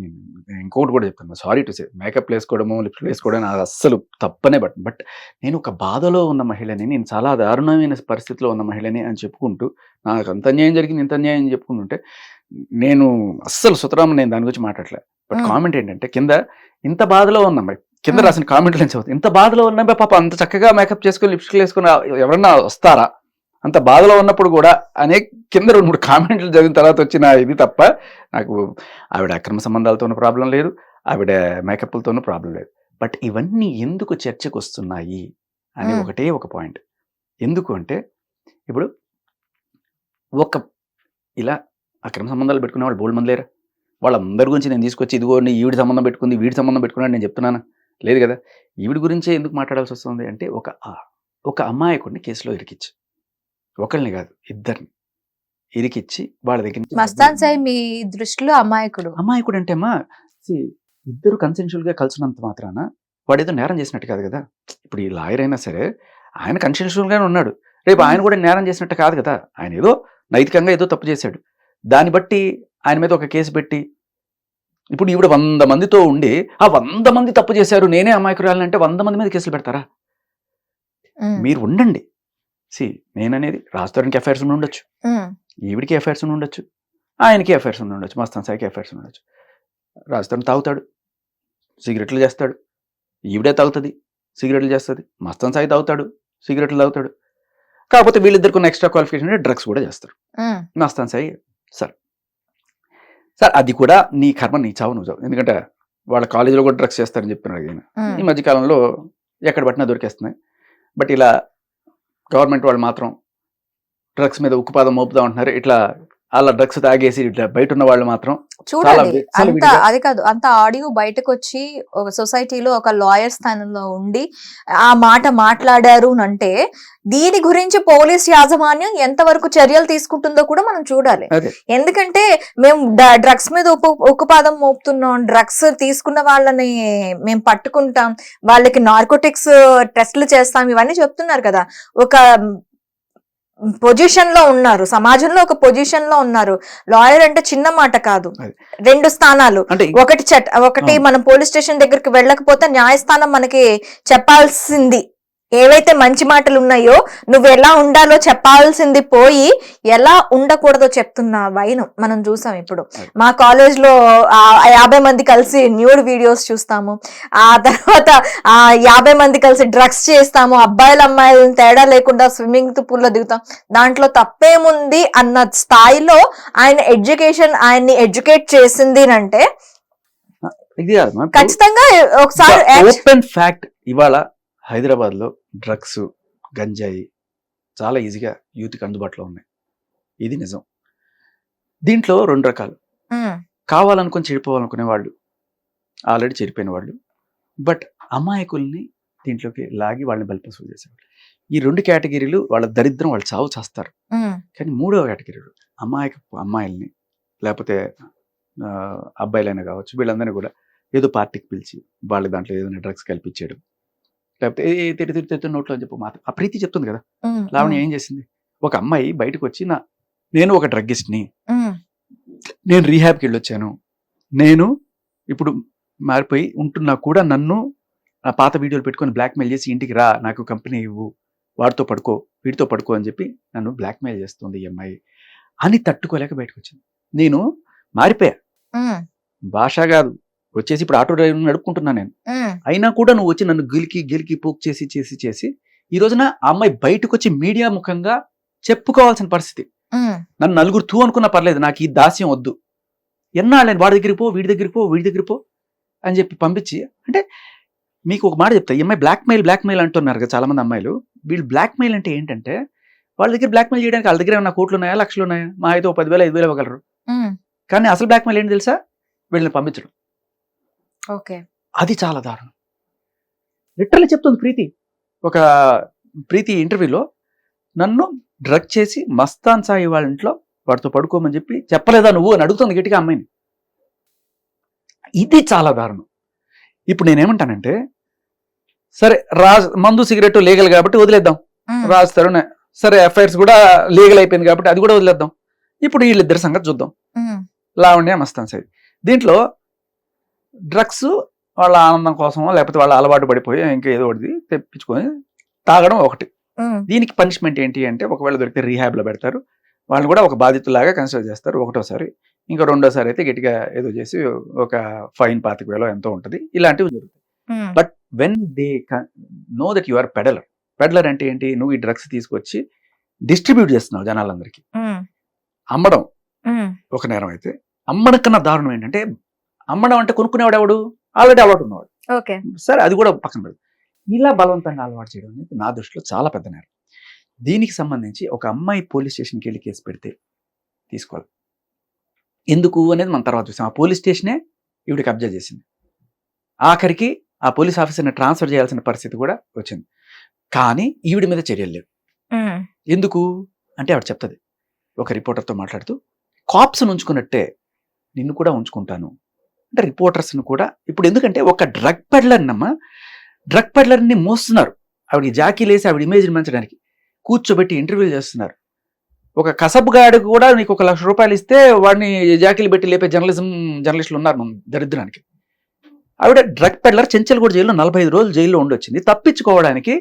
నేను ఇంకొకటి కూడా చెప్తాను, సారీ టు సే, మేకప్ వేసుకోవడము, లిప్స్టిక్ వేసుకోవడం అది అస్సలు తప్పనే. బట్ నేను ఒక బాధలో ఉన్న మహిళని, నేను చాలా దారుణమైన పరిస్థితిలో ఉన్న మహిళని అని చెప్పుకుంటూ నాకు అంత అన్యాయం జరిగింది, ఇంత అన్యాయం చెప్పుకుంటుంటే నేను అస్సలు సుతరాము నేను దాని గురించి మాట్లాడలే. బట్ కామెంట్ ఏంటంటే కింద ఇంత బాధలో ఉన్న అమ్మాయి కింద రాసిన కామెంట్లు నుంచి ఇంత బాధలో ఉన్న పాప అంత చక్కగా మేకప్ చేసుకొని లిప్స్టిక్ వేసుకొని ఎవరన్నా వస్తారా అంత బాధలో ఉన్నప్పుడు కూడా అనే కింద 2-3 కామెంట్లు చదివిన తర్వాత వచ్చిన ఇది తప్ప నాకు ఆవిడ అక్రమ సంబంధాలతోనూ ప్రాబ్లం లేదు, ఆవిడ మేకప్లతోనూ ప్రాబ్లం లేదు. బట్ ఇవన్నీ ఎందుకు చర్చకు వస్తున్నాయి అనే ఒకటే ఒక పాయింట్. ఎందుకు అంటే ఇప్పుడు ఇలా అక్రమ సంబంధాలు పెట్టుకునే వాళ్ళు బోల్డ్ మంది లేరా? వాళ్ళందరి గురించి నేను తీసుకొచ్చి ఇదిగోండి ఈవిడి సంబంధం పెట్టుకుంది, వీడి సంబంధం పెట్టుకున్నాడు నేను చెప్తున్నాను లేదు కదా. ఈవిడి గురించే ఎందుకు మాట్లాడాల్సి వస్తుంది అంటే ఒక అమ్మాయికుడిని కేసులో ఇరికిచ్చు, ఒకరిని కాదు ఇద్దరిని ఇరికిచ్చి వాళ్ళ దగ్గర మస్తాన్ సాయి మీ దృష్టిలో అమాయకుడు అంటే అమ్మా ఇద్దరు కన్సెన్షువల్ గా కలిసినంత మాత్రాన వాడు ఏదో నేరం చేసినట్టు కాదు కదా. ఇప్పుడు ఈ లాయర్ అయినా సరే ఆయన కన్సెన్షువల్ గానే ఉన్నాడు, రేపు ఆయన కూడా నేరం చేసినట్టు కాదు కదా. ఆయన ఏదో నైతికంగా ఏదో తప్పు చేశాడు, దాన్ని బట్టి ఆయన మీద ఒక కేసు పెట్టి ఇప్పుడు ఈవిడ 100 మందితో ఉండి ఆ 100 మంది తప్పు చేశారు నేనే అమాయకురాలంటే 100 మంది మీద కేసులు పెడతారా? మీరు ఉండండి. నేననేది రాజధానికి ఎఫ్ఐఆర్స్ ఉండొచ్చు, ఈవిడికి ఎఫ్ఐఆర్స్ ఉండొచ్చు, ఆయనకి ఎఫ్ఐఆర్స్ ఉండొచ్చు, మస్తాన్ సాయికి ఎఫ్ఐఆర్స్ ఉండొచ్చు. రాజధాని తాగుతాడు, సిగరెట్లు చేస్తాడు, ఈవిడే తాగుతుంది, సిగరెట్లు చేస్తుంది, మస్తాన్ సాయి తాగుతాడు, సిగరెట్లు తాగుతాడు. కాకపోతే వీళ్ళిద్దరికి ఉన్న ఎక్స్ట్రా క్వాలిఫికేషన్ అంటే డ్రగ్స్ కూడా చేస్తారు. మస్తాన్ సాయి సార్ అది కూడా నీ కర్మ, నీ చావు నువ్వు చావు. ఎందుకంటే వాళ్ళ కాలేజీలో కూడా డ్రగ్స్ చేస్తారని చెప్పినాడు ఆయన. ఈ మధ్యకాలంలో ఎక్కడ పట్టినా దొరికేస్తున్నాయి. బట్ ఇలా గవర్నమెంట్ వాళ్ళు మాత్రం డ్రగ్స్ మీద ఉక్కుపాదం మోపుతా ఉంటున్నారు. ఇట్లా అలా డ్రగ్స్ తాగేసి ఇట్లా బయట ఉన్న వాళ్ళు మాత్రం చూడాలి. అంత అది కాదు, అంత ఆడియో బయటకు వచ్చి ఒక సొసైటీలో ఒక లాయర్ స్థానంలో ఉండి ఆ మాట మాట్లాడారు అంటే దీని గురించి పోలీస్ యాజమాన్యం ఎంతవరకు చర్యలు తీసుకుంటుందో కూడా మనం చూడాలి. ఎందుకంటే మేము డ్రగ్స్ మీద ఉక్కుపాదం మోపుతున్నాం, డ్రగ్స్ తీసుకున్న వాళ్ళని మేము పట్టుకుంటాం, వాళ్ళకి నార్కోటిక్స్ టెస్టులు చేస్తాం, ఇవన్నీ చెప్తున్నారు కదా. ఒక పొజిషన్ లో ఉన్నారు, సమాజంలో ఒక పొజిషన్ లో ఉన్నారు. లాయర్ అంటే చిన్న మాట కాదు, 2 స్థానాలు. ఒకటి మనం పోలీస్ స్టేషన్ దగ్గరికి వెళ్ళకపోతే న్యాయస్థానం మనకి చెప్పాల్సింది ఏవైతే మంచి మాటలు ఉన్నాయో నువ్వు ఎలా ఉండాలో చెప్పాల్సింది పోయి ఎలా ఉండకూడదో చెప్తున్న వైనం మనం చూసాం. ఇప్పుడు మా కాలేజ్ లో 50 మంది కలిసి న్యూడ్ వీడియోస్ చూస్తాము, ఆ తర్వాత 50 మంది కలిసి డ్రగ్స్ చేస్తాము, అబ్బాయిలు అమ్మాయిలను తేడా లేకుండా స్విమ్మింగ్ పూల్ లో దిగుతాం, దాంట్లో తప్పేముంది అన్న స్థాయిలో ఆయన్ని ఎడ్యుకేట్ చేసింది అంటే ఖచ్చితంగా ఒకసారి ఓపెన్ ఫ్యాక్ట్. ఇవాళ హైదరాబాద్ లో డ్రగ్స్, గంజాయి చాలా ఈజీగా యూత్కి అందుబాటులో ఉన్నాయి, ఇది నిజం. దీంట్లో 2 రకాలు, కావాలనుకుని చెడిపోవాలనుకునే వాళ్ళు, ఆల్రెడీ చెడిపోయిన వాళ్ళు, బట్ అమాయకుల్ని దీంట్లోకి లాగి వాళ్ళని బలిపశువులు చేసేవాళ్ళు. ఈ 2 కేటగిరీలు వాళ్ళ దరిద్రం, వాళ్ళు చావు చేస్తారు. కానీ 3వ కేటగిరీలు అమ్మాయిల్ని లేకపోతే అబ్బాయిలైనా కావచ్చు, వీళ్ళందరినీ కూడా ఏదో పార్టీకి పిలిచి వాళ్ళ దాంట్లో ఏదైనా డ్రగ్స్ కల్పించేయడం, లేకపోతే తిరిగి నోట్లో అని చెప్పి మాత్రం ఆ ప్రీతి చెప్తుంది కదా. లావణ్య ఏం చేసింది, ఒక అమ్మాయి బయటకు వచ్చి నేను ఒక డ్రగ్గిస్ట్ని, నేను రీహాబ్కి వెళ్ళొచ్చాను, నేను ఇప్పుడు మారిపోయి ఉంటున్నా కూడా నన్ను ఆ పాత వీడియోలు పెట్టుకొని బ్లాక్మెయిల్ చేసి ఇంటికి రా, నాకు కంపెనీ ఇవ్వు, వాడితో పడుకో, వీడితో పడుకో అని చెప్పి నన్ను బ్లాక్మెయిల్ చేస్తుంది ఈ అమ్మాయి అని తట్టుకోలేక బయటకు వచ్చింది. నేను మారిపోయా, భాష కాదు వచ్చేసి ఇప్పుడు ఆటో డ్రైవర్ నడుపుకుంటున్నా నేను, అయినా కూడా నువ్వు వచ్చి నన్ను గెలికి పోక్ చేసి ఈ రోజున ఆ అమ్మాయి బయటకు వచ్చి మీడియా ముఖంగా చెప్పుకోవాల్సిన పరిస్థితి. నన్ను నలుగురు తూ అనుకున్నా పర్లేదు, నాకు ఈ దాస్యం వద్దు, ఎన్నాళ్ళని వాడి దగ్గరికి పో, వీడి దగ్గరికి పో అని చెప్పి పంపించి. అంటే మీకు ఒక మాట చెప్తా, ఈ అమ్మాయి బ్లాక్మెయిల్ అంటున్నారు కదా చాలా మంది అమ్మాయిలు. వీళ్ళు బ్లాక్మెయిల్ అంటే ఏంటంటే వాళ్ళ దగ్గర బ్లాక్మెయిల్ చేయడానికి వాళ్ళ దగ్గర ఏమన్నా కోట్లు ఉన్నాయా, లక్షలు ఉన్నాయా, మా అయితే 10,000 5,000 ఇవ్వగలరు. కానీ అసలు బ్లాక్మెయిల్ ఏంటి తెలుసా, వీళ్ళని పంపించడం. అది చాలా దారుణం. లిటరల్లీ చెప్తుంది ప్రీతి, ఒక ప్రీతి ఇంటర్వ్యూలో నన్ను డ్రగ్ చేసి మస్తాన్ సాయి వాళ్ళ ఇంట్లో వాడితో పడుకోమని చెప్పి చెప్పలేదా నువ్వు అని అడుగుతుంది గట్టిగా అమ్మాయిని. ఇది చాలా దారుణం. ఇప్పుడు నేనేమంటానంటే సరే మందు సిగరెట్ లీగల్ కాబట్టి వదిలేద్దాం, రాజ్ తరుణ్ సరే ఎఫ్ఐఆర్స్ కూడా లీగల్ అయిపోయింది కాబట్టి అది కూడా వదిలేద్దాం. ఇప్పుడు వీళ్ళిద్దరి సంగతి చూద్దాం, లావణ్య మస్తాన్ సాయి. దీంట్లో డ్రగ్స్ వాళ్ళ ఆనందం కోసమో లేకపోతే వాళ్ళ అలవాటు పడిపోయి ఇంకా ఏదో ఒకటి తెప్పించుకొని తాగడం ఒకటి. దీనికి పనిష్మెంట్ ఏంటి అంటే ఒకవేళ దొరికితే రీహాబ్లో పెడతారు, వాళ్ళు కూడా ఒక బాధితులాగా కన్సిడర్ చేస్తారు ఒకటోసారి. ఇంకా రెండోసారి అయితే గట్టిగా ఏదో చేసి ఒక ఫైన్ 25,000 ఎంతో ఉంటుంది. ఇలాంటివి జరుగుతాయి. But when they know that you are peddler. Peddler అంటే ఏంటి? నువ్వు ఈ డ్రగ్స్ తీసుకొచ్చి డిస్ట్రిబ్యూట్ చేస్తున్నావు జనాలందరికీ. అమ్మడం ఒక నేరం అయితే, అమ్మడం కన్నా దారుణం ఏంటంటే అమ్మడం అంటే కొనుక్కునేవాడు ఎవడు? ఆల్రెడీ అలవాటు ఉన్నవాడు. సరే అది కూడా పక్కన పెడదు. ఇలా బలవంతంగా అలవాటు చేయడం అనేది నా దృష్టిలో చాలా పెద్ద నేరం. దీనికి సంబంధించి ఒక అమ్మాయి పోలీస్ స్టేషన్కి వెళ్ళి కేసు పెడితే తీసుకోవాలి. ఎందుకు అనేది మనం తర్వాత చూసాం. ఆ పోలీస్ స్టేషనే ఈవిడికి అబ్జర్వ్ చేసింది. ఆఖరికి ఆ పోలీస్ ఆఫీసర్ని ట్రాన్స్ఫర్ చేయాల్సిన పరిస్థితి కూడా వచ్చింది. కానీ ఈవిడి మీద చర్యలు లేవు. ఎందుకు అంటే ఆవిడ చెప్తుంది ఒక రిపోర్టర్తో మాట్లాడుతూ, కాప్స్ను ఉంచుకున్నట్టే నిన్ను కూడా ఉంచుకుంటాను అంటే రిపోర్టర్స్ని కూడా. ఇప్పుడు ఎందుకంటే ఒక డ్రగ్ పెడ్లర్ని మోస్తున్నారు, ఆవిడకి జాకీలేసి ఆవిడ ఇమేజ్ని పెంచడానికి కూర్చోబెట్టి ఇంటర్వ్యూలు చేస్తున్నారు. ఒక కసబుగాడికి కూడా నీకు 1,00,000 రూపాయలు ఇస్తే వాడిని జాకీలు పెట్టి లేపే జర్నలిస్టులు ఉన్నారు మన దరిద్రానికి. ఆవిడ డ్రగ్ పెడ్లర్ చెంచల్గూడ జైల్లో 45 రోజులు జైల్లో ఉండొచ్చింది. తప్పించుకోవడానికి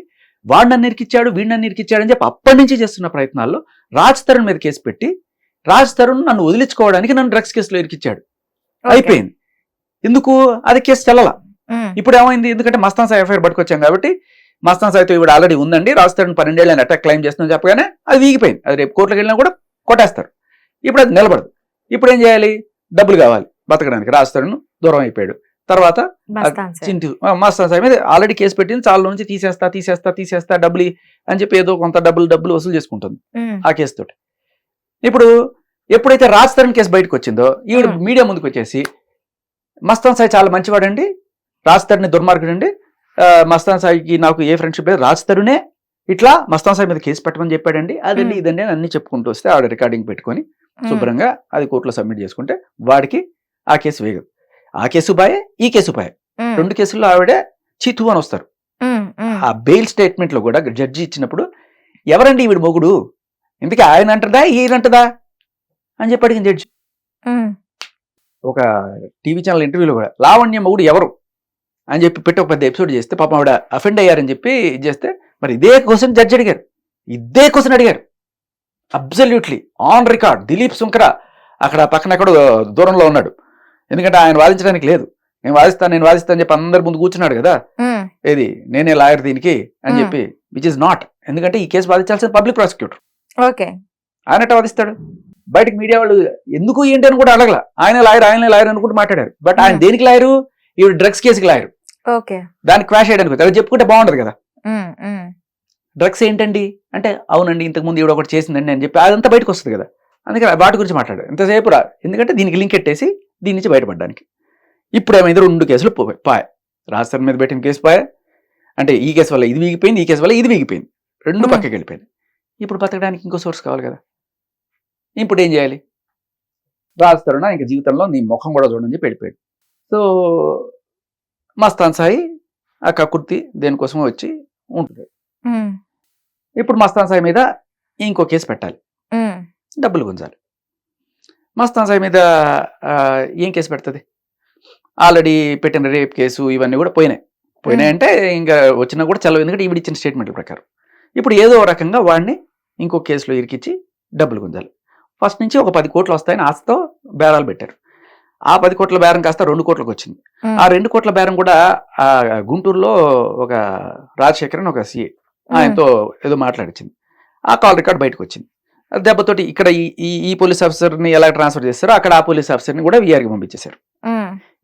వాడిని ఇరికిచ్చాడు వీడిని ఇరికిచ్చాడు అని చెప్పి అప్పటి నుంచి చేస్తున్న ప్రయత్నాల్లో రాజ్ తరుణ్ మీద కేసు పెట్టి రాజ్ తరుణ్ నన్ను వదిలించుకోవడానికి నన్ను డ్రగ్స్ కేసులో ఇరికిచ్చాడు. అయిపోయింది. ఎందుకు? అది కేసు చెల్లలా. ఇప్పుడు ఏమైంది? ఎందుకంటే మస్తాన్ సాయి ఎఫ్ఐఆర్ పట్టుకొచ్చాం కాబట్టి మస్తాన్ సాయితో ఇవిడ ఆల్రెడీ ఉందండి, రాజ్ తరుణ్ 12 ఏళ్ళని అటాక్ క్లెయిమ్ చేస్తుందని చెప్పగానే అది వీగిపోయింది. అది రేపు కోర్టులకు వెళ్ళినా కూడా కొట్టేస్తారు. ఇప్పుడు అది నిలబడదు. ఇప్పుడు ఏం చేయాలి? డబ్బులు కావాలి బతకడానికి. రాజ్ తరుణ్ దూరం అయిపోయాడు. తర్వాత చింటూ మస్తాన్ సాయి మీద ఆల్రెడీ కేసు పెట్టింది, చాలా నుంచి తీసేస్తా డబ్బులు అని చెప్పి ఏదో కొంత డబ్బులు వసూలు చేసుకుంటుంది ఆ కేసుతోటి. ఇప్పుడు ఎప్పుడైతే రాజ్ తరుణ్ కేసు బయటకు వచ్చిందో ఈవిడ మీడియా ముందుకు వచ్చేసి మస్తాన్ సాయి చాలా మంచివాడండి, రాజ్ తరుణ్ దుర్మార్గుడు అండి, మస్తాన్ సాయికి నాకు ఏ ఫ్రెండ్షిప్ లేదు, రాజ్ తరుణే ఇట్లా మస్తాన్ సాయి మీద కేసు పెట్టమని చెప్పాడండి, అదండి ఇదండి అని అన్ని చెప్పుకుంటూ వస్తే ఆవిడ రికార్డింగ్ పెట్టుకొని శుభ్రంగా అది కోర్టులో సబ్మిట్ చేసుకుంటే వాడికి ఆ కేసు వేయదు. ఆ కేసు బాయే, ఈ కేసు బాయే. 2 కేసుల్లో ఆవిడే చీతు అని వస్తారు. ఆ బెయిల్ స్టేట్మెంట్ లో కూడా జడ్జి ఇచ్చినప్పుడు ఎవరండి ఈవిడ మొగుడు, ఇందుకే ఆయన అంటదా ఈయనంటదా అని చెప్పి అడిగింది జడ్జి. ఒక టీవీ ఛానల్ ఇంటర్వ్యూలో కూడా లావణ్య మొగుడు ఎవరు అని చెప్పి పెట్టి ఒక పెద్ద ఎపిసోడ్ చేస్తే పాపం ఆవిడ అఫెండ్ అయ్యారని చెప్పి ఇది చేస్తే మరి ఇదే క్వశ్చన్ జడ్జి అడిగారు, ఇదే క్వశ్చన్ అడిగారు. Absolutely on record. Dilip Sunkara అక్కడ పక్కన ఎక్కడో దూరంలో ఉన్నాడు, ఎందుకంటే ఆయన వాదించడానికి లేదు. నేను వాదిస్తాను అని చెప్పి అందరి ముందు కూర్చున్నాడు కదా, ఏది నేనే లాయర్ దీనికి అని చెప్పి, విచ్ ఇస్ నాట్. ఎందుకంటే ఈ కేసు వాదించాల్సిన పబ్లిక్ ప్రాసిక్యూటర్. ఆయనట వాదిస్తాడు. బయటకు మీడియా వాళ్ళు ఎందుకు ఏంటి అని కూడా అడగల. ఆయనే లాయర్ అనుకుంటూ మాట్లాడారు. బట్ ఆయన దేనికి లాయరు? ఈవిడ డ్రగ్స్ కేసుకి లాయరు. దానికి క్వాష్ చేయడానికి అది చెప్పుకుంటే బాగుంటది కదా. డ్రగ్స్ ఏంటండి అంటే అవునండి ఇంతకుముందు ఈవిడ ఒకటి చేసిందండి అని చెప్పి అదంతా బయటకు వస్తుంది కదా. అందుకని వాటి గురించి మాట్లాడారు ఎంతసేపు రా, ఎందుకంటే దీనికి లింక్ ఎట్టేసి దీని నుంచి బయటపడడానికి. ఇప్పుడు ఏమైంది? 2 కేసులు పాయ్. రాజ్ తరుణ్ మీద పెట్టిన కేసు పాయ్, అంటే ఈ కేసు వల్ల ఇది వీగిపోయింది, ఈ కేసు వల్ల ఇది వీగిపోయింది, 2 పక్కకి వెళ్ళిపోయింది. ఇప్పుడు బతకడానికి ఇంకో సోర్స్ కావాలి కదా. ఇప్పుడు ఏం చేయాలి? రాజ్ తరుణ్ ఇంకా జీవితంలో నీ ముఖం కూడా చూడని చెప్పి వెళ్ళిపోయాడు. సో మస్తాన్ సాయి ఆ కకుర్తి దేనికోసమో వచ్చి ఉంటుంది. ఇప్పుడు మస్తాన్ సాయి మీద ఇంకో కేసు పెట్టాలి, డబ్బులు గుంజాలి. మస్తాన్ సాయి మీద ఏం కేసు పెడుతుంది? ఆల్రెడీ పెట్టిన రేప్ కేసు ఇవన్నీ కూడా పోయినాయి అంటే ఇంకా వచ్చినా కూడా చల్లవు, ఎందుకంటే ఈవిడ ఇచ్చిన స్టేట్మెంట్ల ప్రకారం. ఇప్పుడు ఏదో రకంగా వాడిని ఇంకో కేసులో ఇరికిచ్చి డబ్బులు గుంజాలి. ఫస్ట్ నుంచి ఒక 10 కోట్లు వస్తాయని ఆశతో బేరాలు పెట్టారు. ఆ 10 కోట్ల బేరం కాస్త 2 కోట్లకు వచ్చింది. ఆ 2 కోట్ల బేరం కూడా ఆ గుంటూరులో ఒక రాజశేఖర్ అని ఒక సిఏ ఆయనతో ఏదో మాట్లాడించింది. ఆ కాల్ రికార్డ్ బయటకు వచ్చింది. దెబ్బతోటి ఇక్కడ ఈ పోలీస్ ఆఫీసర్ని ఎలా ట్రాన్స్ఫర్ చేస్తారో అక్కడ ఆ పోలీస్ ఆఫీసర్ని కూడా వీఆర్కి పంపించేశారు.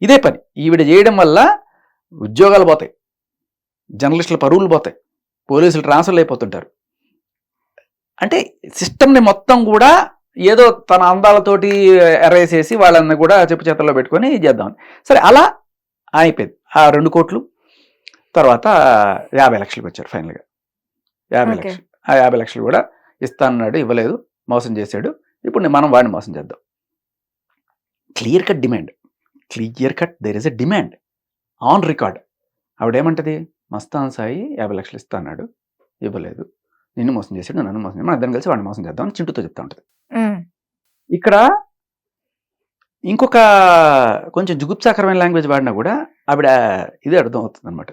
ఇదే పని ఈవిడ చేయడం వల్ల ఉద్యోగాలు పోతాయి, జర్నలిస్టుల పరువులు పోతాయి, పోలీసులు ట్రాన్స్ఫర్లు అయిపోతుంటారు. అంటే సిస్టమ్ని మొత్తం కూడా ఏదో తన అందాలతోటి ఎరేసేసి వాళ్ళని కూడా చెప్పు చేతల్లో పెట్టుకొని చేద్దామని. సరే అలా అయిపోయింది. ఆ 2 కోట్లు తర్వాత 50 లక్షలకు వచ్చారు ఫైనల్గా. 50 లక్షలు. ఆ 50 లక్షలు కూడా ఇస్తానన్నాడు, ఇవ్వలేదు, మోసం చేశాడు. ఇప్పుడు మనం వాడిని మోసం చేద్దాం. Clear cut there is a demand on record. ఆవిడేమంటది? మస్తాన్ సాయి 50 లక్షలు ఇస్తాన్నాడు, ఇవ్వలేదు, నిన్ను మోసం చేశాడు, నన్ను మోసం చేశాడు, మన ఇద్దరం కలిసి వాడిని మోసం చేద్దాం అని చింటూతో చెప్తా ఉంటుంది. ఉమ్, ఇక్కడ ఇంకొక కొంచెం జుగుప్సాకరమైన లాంగ్వేజ్ వాడినా కూడా ఆవిడ ఇదే అర్థం అవుతుంది అనమాట.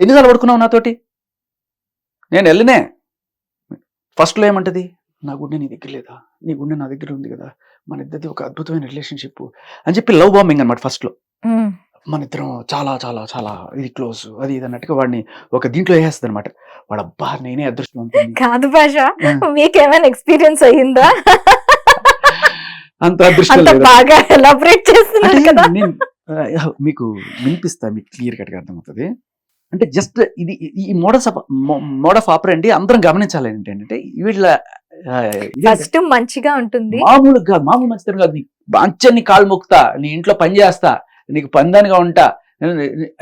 ఎన్నిసార్లు పడుకున్నావు నాతోటి? నేను వెళ్ళినే ఫస్ట్లో ఏమంటది, నా గుండె నీ దగ్గర లేదా, నీ గుండె నా దగ్గర ఉంది కదా, మన ఇద్దరిది ఒక అద్భుతమైన రిలేషన్షిప్ అని చెప్పి లవ్ బాంబింగ్ అనమాట. ఫస్ట్లో ఉమ్. మన ఇద్దరం చాలా చాలా చాలా ఇది క్లోజ్ అది ఇది అన్నట్టుగా వాడిని ఒక దీంట్లో వేసేస్తుంది అనమాట. వాడు అబ్బా నేనే అదృష్టవంతుని, కాదు భాష, మీకేమైనా ఎక్స్పీరియన్స్ అయ్యిందా? అంత అదృష్టం అంత లేదు. బాగా ఎలాబరేట్ చేస్తున్నారు అంటే కదా. నేను మీకు వినిపిస్తా, మీకు క్లియర్ కట్గా అర్థమవుతుంది. అంటే జస్ట్ ఇది ఈ మోడ్ ఆఫ్ ఆపరేండి అందరం గమనించాలి. ఏంటంటే వీళ్ళ ఫస్ట్ మంచిగా ఉంటుంది, మామూలుగా మామూలు మంచితనం కాదు. నీ బాంచని కాళ్ళు మొక్కుతా, నీ ఇంట్లో పని చేస్తా, నీకు పందానిగా ఉంటా,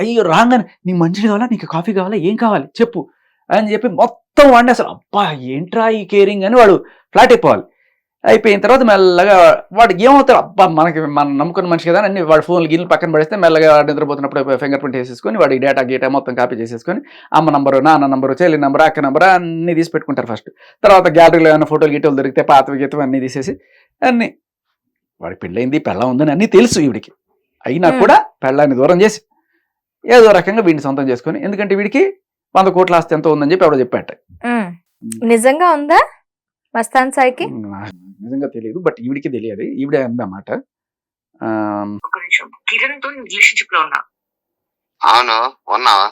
అయ్యో రాగానే నీకు మంచిది కావాలా, నీకు కాఫీ కావాలా, ఏం కావాలి చెప్పు అని చెప్పి మొత్తం వాడిని అసలు అబ్బా ఏంట్రా ఈ కేరింగ్ అని వాడు ఫ్లాట్ అయిపోవాలి. అయిపోయిన తర్వాత మెల్లగా వాడికి ఏమవుతాడు, అబ్బా మనం నమ్ముకున్న మనిషి కదా అని వాడు ఫోన్లు గిన్నెలు పక్కన పడేస్తే మెల్లగా నిద్రపోతున్నప్పుడు ఫింగర్ ప్రింట్ వేసేసుకొని వాడి డేటా మొత్తం కాపీ చేసేసుకొని అమ్మ నంబరు, నాన్న నంబరు, చెల్లి నంబరు, అక్క నంబరు అన్నీ తీసి పెట్టుకుంటారు ఫస్ట్. తర్వాత గ్యాలరీలో ఏమైనా ఫోటోలు గిటోలు దొరికితే పాతవి గీతం అన్నీ తీసేసి అన్నీ వాడికి పెళ్ళైంది పెళ్ళం ఉందని అన్నీ తెలుసు ఈవిడికి. అయినా కూడా పెళ్ళాన్ని దూరం చేసి ఏదో రకంగా వీడిని సొంతం చేసుకొని, ఎందుకంటే వీడికి 100 కోట్ల ఆస్తి ఎంత ఉందని చెప్పి ఎవడో చెప్పాట. నిజంగా ఉందా మస్తాన్ సాయికి? నిజంగా తెలియదు, బట్ ఈవిడికి తెలియాలి. ఈవిడే అందన్నమాట. ఒక నిమిషం, కిరణ్ తో రిలేషన్షిప్ లో ఉన్నా. అవును ఉన్నావా?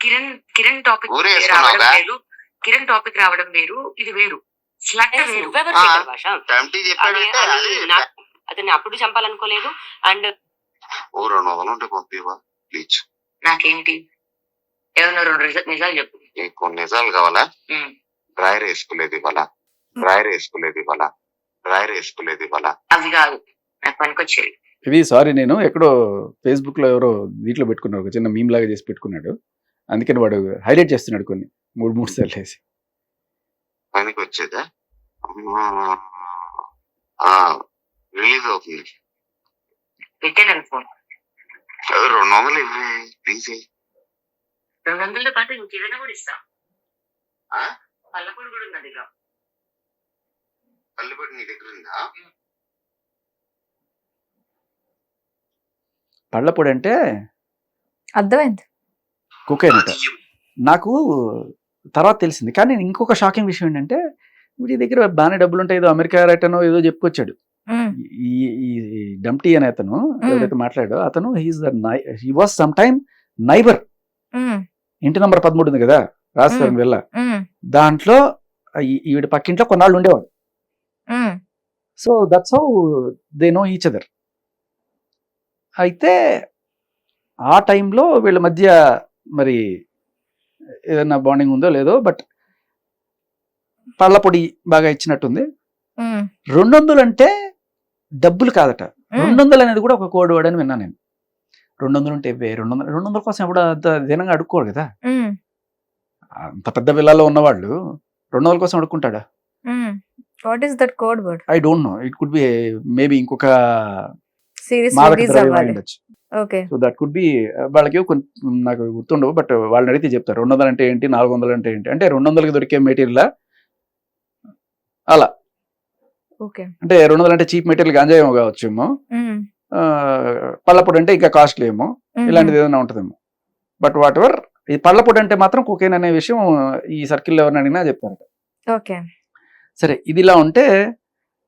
కిరణ్ టాపిక్ ఊరే రావడం వేసుకున్నావుగా? వేరు, కిరణ్ టాపిక్ రావడం వేరు, ఇది వేరు. స్లట్ వేరు. టెంప్టీ చెప్పాడంటే అది అతన్ని అప్పుడు చంపాలనుకోలేదు. అండ్ ఓ 200 ఉంటే పంపివా ప్లీజ్. నాకేంటి, ఏమన్నా 2 నిజాలు చెప్పు. నీకు నిజాలు కావాలా? ఉమ్. డ్రైర్ వేసుకోలేదు ఇవాళ, డ్రైర్ వేసుకోలేదు ఇవాళ, డ్రైర్ వేసుకోలేదు ఇవాళ. అవి కాదు నాకు పనికొచ్చేది. ఇది సారీ, నేను ఎక్కడో ఫేస్బుక్ లో ఎవరో దీంట్లో పెట్టుకున్నాడు, ఒక చిన్న మీమ్ లాగా చేసి పెట్టుకున్నాడు. అందుకని వాడు హైలైట్ చేస్తున్నాడు కొన్ని 3 సార్లు వేసి. పనికి వచ్చేదా? రిలీజ్ అవుతుంది. పెట్టాను ఫోన్. 200 ఇవ్వే ప్లీజ్. 200తో పాటు ఇంకేదైనా కూడా ఇస్తా. ఆ? పల్లపూడి కూడా ఉంది దగ్గర. పల్లెపూడి నీ దగ్గర ఉందా? పళ్ళపొడి అంటే అర్థమైంది. కుకైన్ అట. నాకు తర్వాత తెలిసింది. కానీ ఇంకొక షాకింగ్ విషయం ఏంటంటే వీడి దగ్గర బాగానే డబ్బులు ఉంటాయి, ఏదో అమెరికా రైటనో ఏదో చెప్పుకొచ్చాడు. ఈ డమ్టీ అనే అతను ఎవరైతే మాట్లాడాడో అతను he was some time neighbour. ఇంటి నంబర్ 13 ఉంది కదా రాజస్థాన్ వెళ్ళ, దాంట్లో ఈవిడ పక్కింట్లో కొన్నాళ్ళు ఉండేవాడు. So that's how they know each other. అయితే ఆ టైంలో వీళ్ళ మధ్య మరి ఏదైనా బాండింగ్ ఉందో లేదో, బట్ పళ్ళపొడి బాగా ఇచ్చినట్టుంది. 200 అంటే డబ్బులు కాదట, 200 అనేది కూడా ఒక కోడ్ వర్డ్ అని విన్నాను నేను. 200 ఉంటే 200 కోసం ఎప్పుడు అంత దినంగా అడుక్కోడు కదా. అంత పెద్ద విల్లాలో ఉన్నవాళ్ళు 200 కోసం అడుక్కుంటాడా? What is that code word? I don't know, it could be maybe ఇంకొక సిరీస్ మాదక రిలీజ్ ద్రవ్యం అవ్వాలి. ఉండొచ్చు. Okay. So that could be వాళ్ళకి నాకు గుర్తుండవు, బట్ వాళ్ళని అడిగితే చెప్తారు 200 అంటే ఏంటి, 400 అంటే ఏంటి. అంటే 200కి దొరికే మెటీరియల్ అలా. ఓకే. అంటే 200 అంటే చీప్ మెటీరియల్ గాంజాయేమో కావచ్చేమో, పళ్ళపొడి అంటే ఇంకా కాస్ట్లీ ఏమో, ఇలాంటిది ఏదైనా ఉంటుందేమో. బట్ వాట్ ఎవర్, ఈ పళ్ళపొడి అంటే మాత్రం కుకైన్ అనే విషయం ఈ సర్కిల్లో ఎవరిని అడిగినా చెప్తారట. ఓకే. సరే, ఇది ఇలా ఉంటే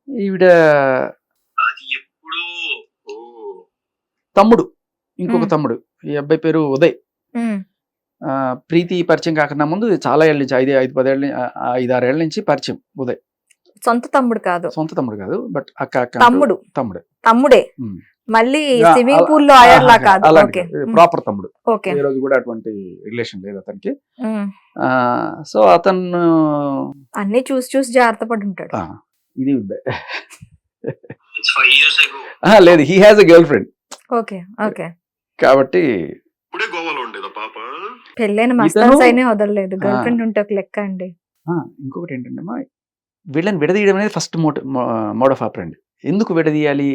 ఈవిడ తమ్ముడు, ఇంకొక తమ్ముడు, ఈ అబ్బాయి పేరు ఉదయ్. ప్రీతి పరిచయం కాకుండా ముందు చాలా ఏళ్ళ నుంచి 5-6 ఏళ్ళ నుంచి పరిచయం ఉదయ్. సొంత తమ్ముడు కాదు, సొంత తమ్ముడు కాదు, బట్ తమ్ముడే. మళ్ళీ స్విమ్మింగ్ పూల్ లో ఆయర్లా కాదు, ప్రాపర్ తమ్ముడు. ఓకే. ఈ రోజు కూడా అటువంటి రిలేషన్ లేదు అతనికి. సో అతను అన్ని చూసి జాగ్రత్త పడి ఉంటాడు. ఇది లేదు, he has a girl friend. Okay. Okay. కాబట్టి ఇప్పుడే గోవాలో ఉండేదా పాప? పెళ్ళైన మస్తాన్ సైనే వదలలేదు, గర్ల్ ఫ్రెండ్ ఉంటే ఒక లెక్క అండి. ఇంకొకటి ఏంటంటే వీళ్ళని విడదీయడం అనేది ఫస్ట్ మోడ్ ఆఫ్ ఆపరేండి. ఎందుకు విడదీయాలి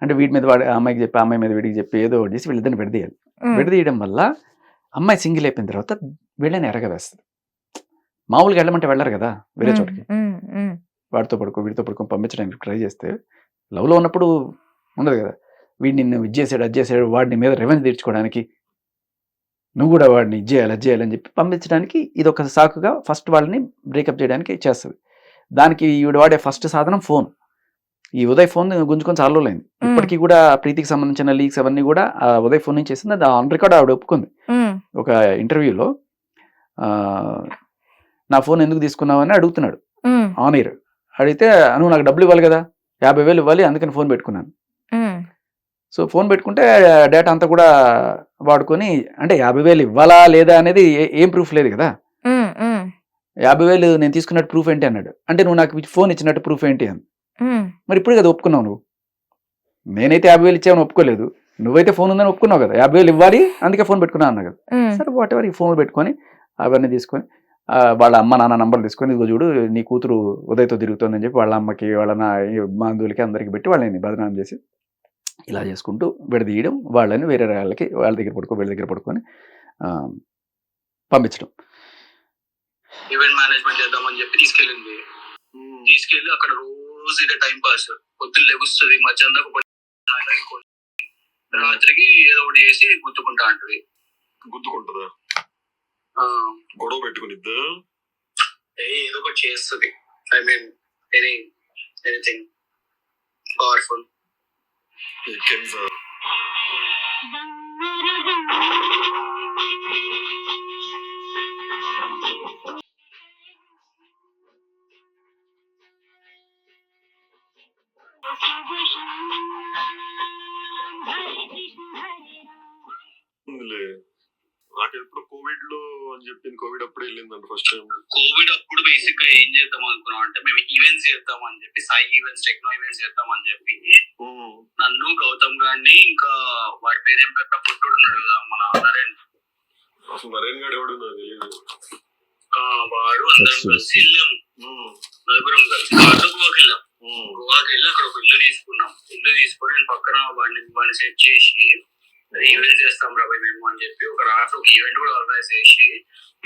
అంటే వీడి మీద వాడు అమ్మాయికి చెప్పి, అమ్మాయి మీద వీడికి చెప్పి ఏదో ఒకటి చేసి వీళ్ళిద్దరిని విడదీయాలి. విడదీయడం వల్ల అమ్మాయి సింగిల్ అయిపోయిన తర్వాత వీళ్ళని ఎరగవేస్తుంది. మామూలుగా వెళ్ళమంటే వెళ్ళరు కదా వేరే చోటకి. వాడితో పడుకో వీడితో పడుకొని పంపించడానికి ట్రై చేస్తే లవ్లో ఉన్నప్పుడు ఉండదు కదా. వీడు నిన్ను ఇది చేసాడు అది చేసాడు వాడిని మీద రెవెన్యూ తీర్చుకోవడానికి నువ్వు కూడా వాడిని ఇది చేయాలి అది చేయాలని చెప్పి పంపించడానికి ఇది ఒక సాకుగా ఫస్ట్ వాళ్ళని బ్రేకప్ చేయడానికి చేస్తుంది. దానికి ఈవిడ వాడే ఫస్ట్ సాధనం ఫోన్. ఈ ఉదయ్ ఫోన్ గుంజుకొని చాలా రోజులైంది. ఇప్పటికీ కూడా ప్రీతికి సంబంధించిన లీక్స్ అవన్నీ కూడా ఆ ఉదయ్ ఫోన్ నుంచి చేసింది. అది ఆన్ రికార్డ్ ఆవిడ ఒప్పుకుంది ఒక ఇంటర్వ్యూలో. నా ఫోన్ ఎందుకు తీసుకున్నావు అని అడుగుతున్నాడు ఆన్ ఎయిర్. అడిగితే నువ్వు నాకు డబ్బులు ఇవ్వాలి కదా, 50,000 ఇవ్వాలి, అందుకని ఫోన్ పెట్టుకున్నాను. సో ఫోన్ పెట్టుకుంటే డేటా అంతా కూడా వాడుకొని, అంటే 50,000 ఇవ్వాలా లేదా అనేది ఏం ప్రూఫ్ లేదు కదా. 50,000 నేను తీసుకున్నట్టు ప్రూఫ్ ఏంటి అన్నాడు. అంటే నువ్వు నాకు ఫోన్ ఇచ్చినట్టు ప్రూఫ్ ఏంటి అని. మరి ఇప్పుడు కదా ఒప్పుకున్నావు నువ్వు. నేనైతే 50,000 ఇచ్చావని ఒప్పుకోలేదు, నువ్వైతే ఫోన్ ఉందని ఒప్పుకున్నావు కదా. 50,000 ఇవ్వాలి అందుకే ఫోన్ పెట్టుకున్నావు అన్నా కదా. సరే వాట్ ఎవర్, ఈ ఫోన్ పెట్టుకొని అవన్నీ తీసుకొని వాళ్ళ అమ్మ నాన్న నంబర్లు తీసుకొని ఇదిగో చూడు నీ కూతురు ఉదయ్తో తిరుగుతుందని చెప్పి వాళ్ళ అమ్మకి వాళ్ళ బంధువులకి అందరికి పెట్టి వాళ్ళని బదనాం చేసి ఇలా చేసుకుంటూ విడదీయడం, వాళ్ళని వేరే వాళ్ళకి వాళ్ళ దగ్గర వీళ్ళ దగ్గర పడుకొని పంపించడం. ఈవెంట్ మేనేజ్మెంట్ చేద్దామని చెప్పి తీసుకెళ్ళింది. తీసుకెళ్ళి అక్కడ రోజు ఇదే టైం పాస్. పొద్దున్న లెగుస్తుంది, మధ్యాహ్నం రాత్రికి ఏదో ఒకటి చేసి గుర్తుకుంటా అంటది. గుద్దుకుంటుందా? గొడవ పెట్టుకునిద్దా? ఏదో ఒకటి చేస్తుంది. I mean anything powerful. నాకు ఎప్పుడు కోవిడ్ లో అని చెప్పింది. కోవిడ్ అప్పుడు వెళ్ళిందంట ఫస్ట్ టైం. కోవిడ్ అప్పుడు బేసిక్ గా ఏం చేద్దాం అనుకున్నాం అంటే మేము ఈవెంట్స్ చేద్దాం అని చెప్పి, సాయి ఈవెంట్స్, టెక్నో ఈవెంట్స్ చేద్దాం అని చెప్పి నన్ను, గౌతమ్ గారిని, ఇంకా వాడి పేరేం పెద్ద పొట్టుడు ఉన్నాడు కదా మన నరేన్. అసలు నరేన్ గారు ఎవడు నాకు తెలియదు. వాడు అందరం కలిసి వెళ్ళాం, నలుగురం కలిసి గోవాకి వెళ్ళి అక్కడ ఒక ఇల్లు తీసుకున్నాం. ఇల్లు తీసుకొని పక్కన వాడిని సెట్ చేసి ఈవెంట్ చేస్తాం రా మేము అని చెప్పి ఒక రాత్రి ఒక ఈవెంట్ కూడా ఆర్గనైజ్ చేసి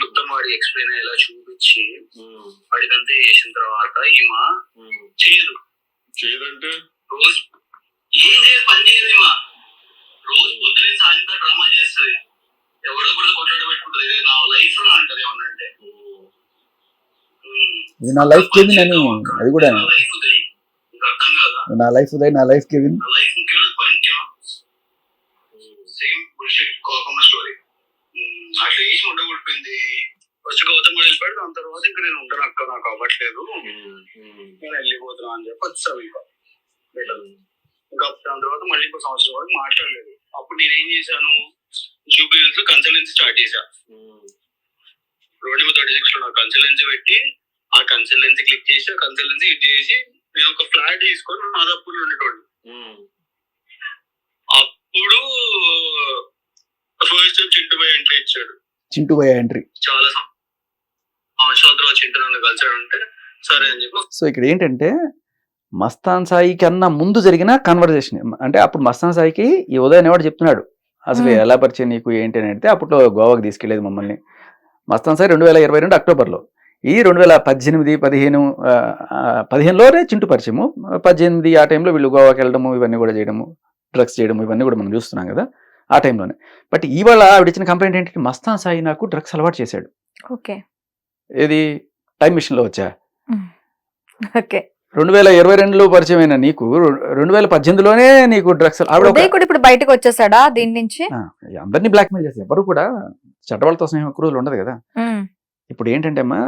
మొత్తం వాడి ఎక్స్ప్లెయిన్ అయ్యేలా చూపించి వాడికి అంతే చేసిన తర్వాత ఈమె చేయదంటే రోజు ఏం చేయదు, పని చేయదు. ఈమె రోజు పొద్దున సాయంత్రం డ్రామా చేస్తుంది, ఎవడో కూడా కొట్లాడ పెట్టుకుంటది. ఇది నా లైఫ్ లో అంటది ఏమన్నంటే నా లైఫ్ కెవిన్ అని. అది కూడా నా లైఫ్ ఉదయ్, ఇంకా అర్థం కాదా? నా లైఫ్ ఉదయ్, నా లైఫ్ కెవిన్, నా లైఫ్ ముఖ్యం పంచం సేమ్ బుల్షిట్ కోకమ్మ స్టోరీ. అట్లా ఏసి ఉండగొట్టింది. ఫస్ట్ గౌతమ్ కూడా వెళ్ళిపోయాడు. దాని తర్వాత ఇంకా నేను ఉంటాను అక్క, నాకు అవ్వట్లేదు, నేను వెళ్ళిపోతున్నా అని చెప్పి వచ్చావు. ఇంకా దాని తర్వాత మళ్ళీ ఇంకో సంవత్సరం వరకు మాట్లాడలేదు. అప్పుడు నేనేం చేశాను, జూబిలీస్ లో కన్సల్టెన్సీ స్టార్ట్ చేశా. 36 లో నాకు కన్సల్టెన్సీ పెట్టి ఆ కన్సల్టెన్సీ క్లిక్ చేసి ఆ కన్సల్టెన్సీ యూజ్ చేసి నేను ఒక ఫ్లాట్ తీసుకొని మాదాపూర్ లో ఉండేటోడు. అప్పుడు ఫస్ట్ టైం చింటూ బాయ్ ఎంట్రీ ఇచ్చాడు. చింటూ బాయ్ ఎంట్రీ చాలా సంవత్సరాల తర్వాత చింటూ నన్ను కలిసాడు అంటే సరే అని చెప్పి. సో ఇక్కడ ఏంటంటే మస్తాన్ సాయి కన్నా ముందు జరిగిన కన్వర్జేషన్. అంటే అప్పుడు మస్తాన్ సాయికి ఈ ఉదయ్ అనేవాడు చెప్తున్నాడు అసలు ఎలా పరిచయం నీకు ఏంటి అని అంటే, అప్పట్లో గోవాకి తీసుకెళ్లేదు మమ్మల్ని మస్తాన్ సాయి 2022 అక్టోబర్లో. ఈ 2015-15లోనే చింటూ పరిచయము. 18 ఆ టైంలో వీళ్ళు గోవాకి వెళ్ళడము, ఇవన్నీ కూడా చేయడము, డ్రగ్స్ చేయడము, ఇవన్నీ కూడా మనం చూస్తున్నాం కదా ఆ టైంలోనే. బట్ ఇవాళ ఆవిడ ఇచ్చిన కంప్లైంట్ ఏంటంటే మస్తాన్ సాయి నాకు డ్రగ్స్ అలవాటు చేశాడు. ఓకే, ఏది టైం మిషన్ లో వచ్చా. ఓకే, 2022లో పరిచయమైన నీకు 2018లోనే నీకు డ్రగ్స్. ఆవిడ కూడా ఇప్పుడు బయటకు వచ్చేసాడా దీని నుంచి? అందరినీ బ్లాక్మెయిల్ చేస్తారు. ఎవరు కూడా చట్టవాళ్ళతో స్నేహం ఒక్క రోజులు ఉండదు కదా. ఇప్పుడు ఏంటంటే అమ్మా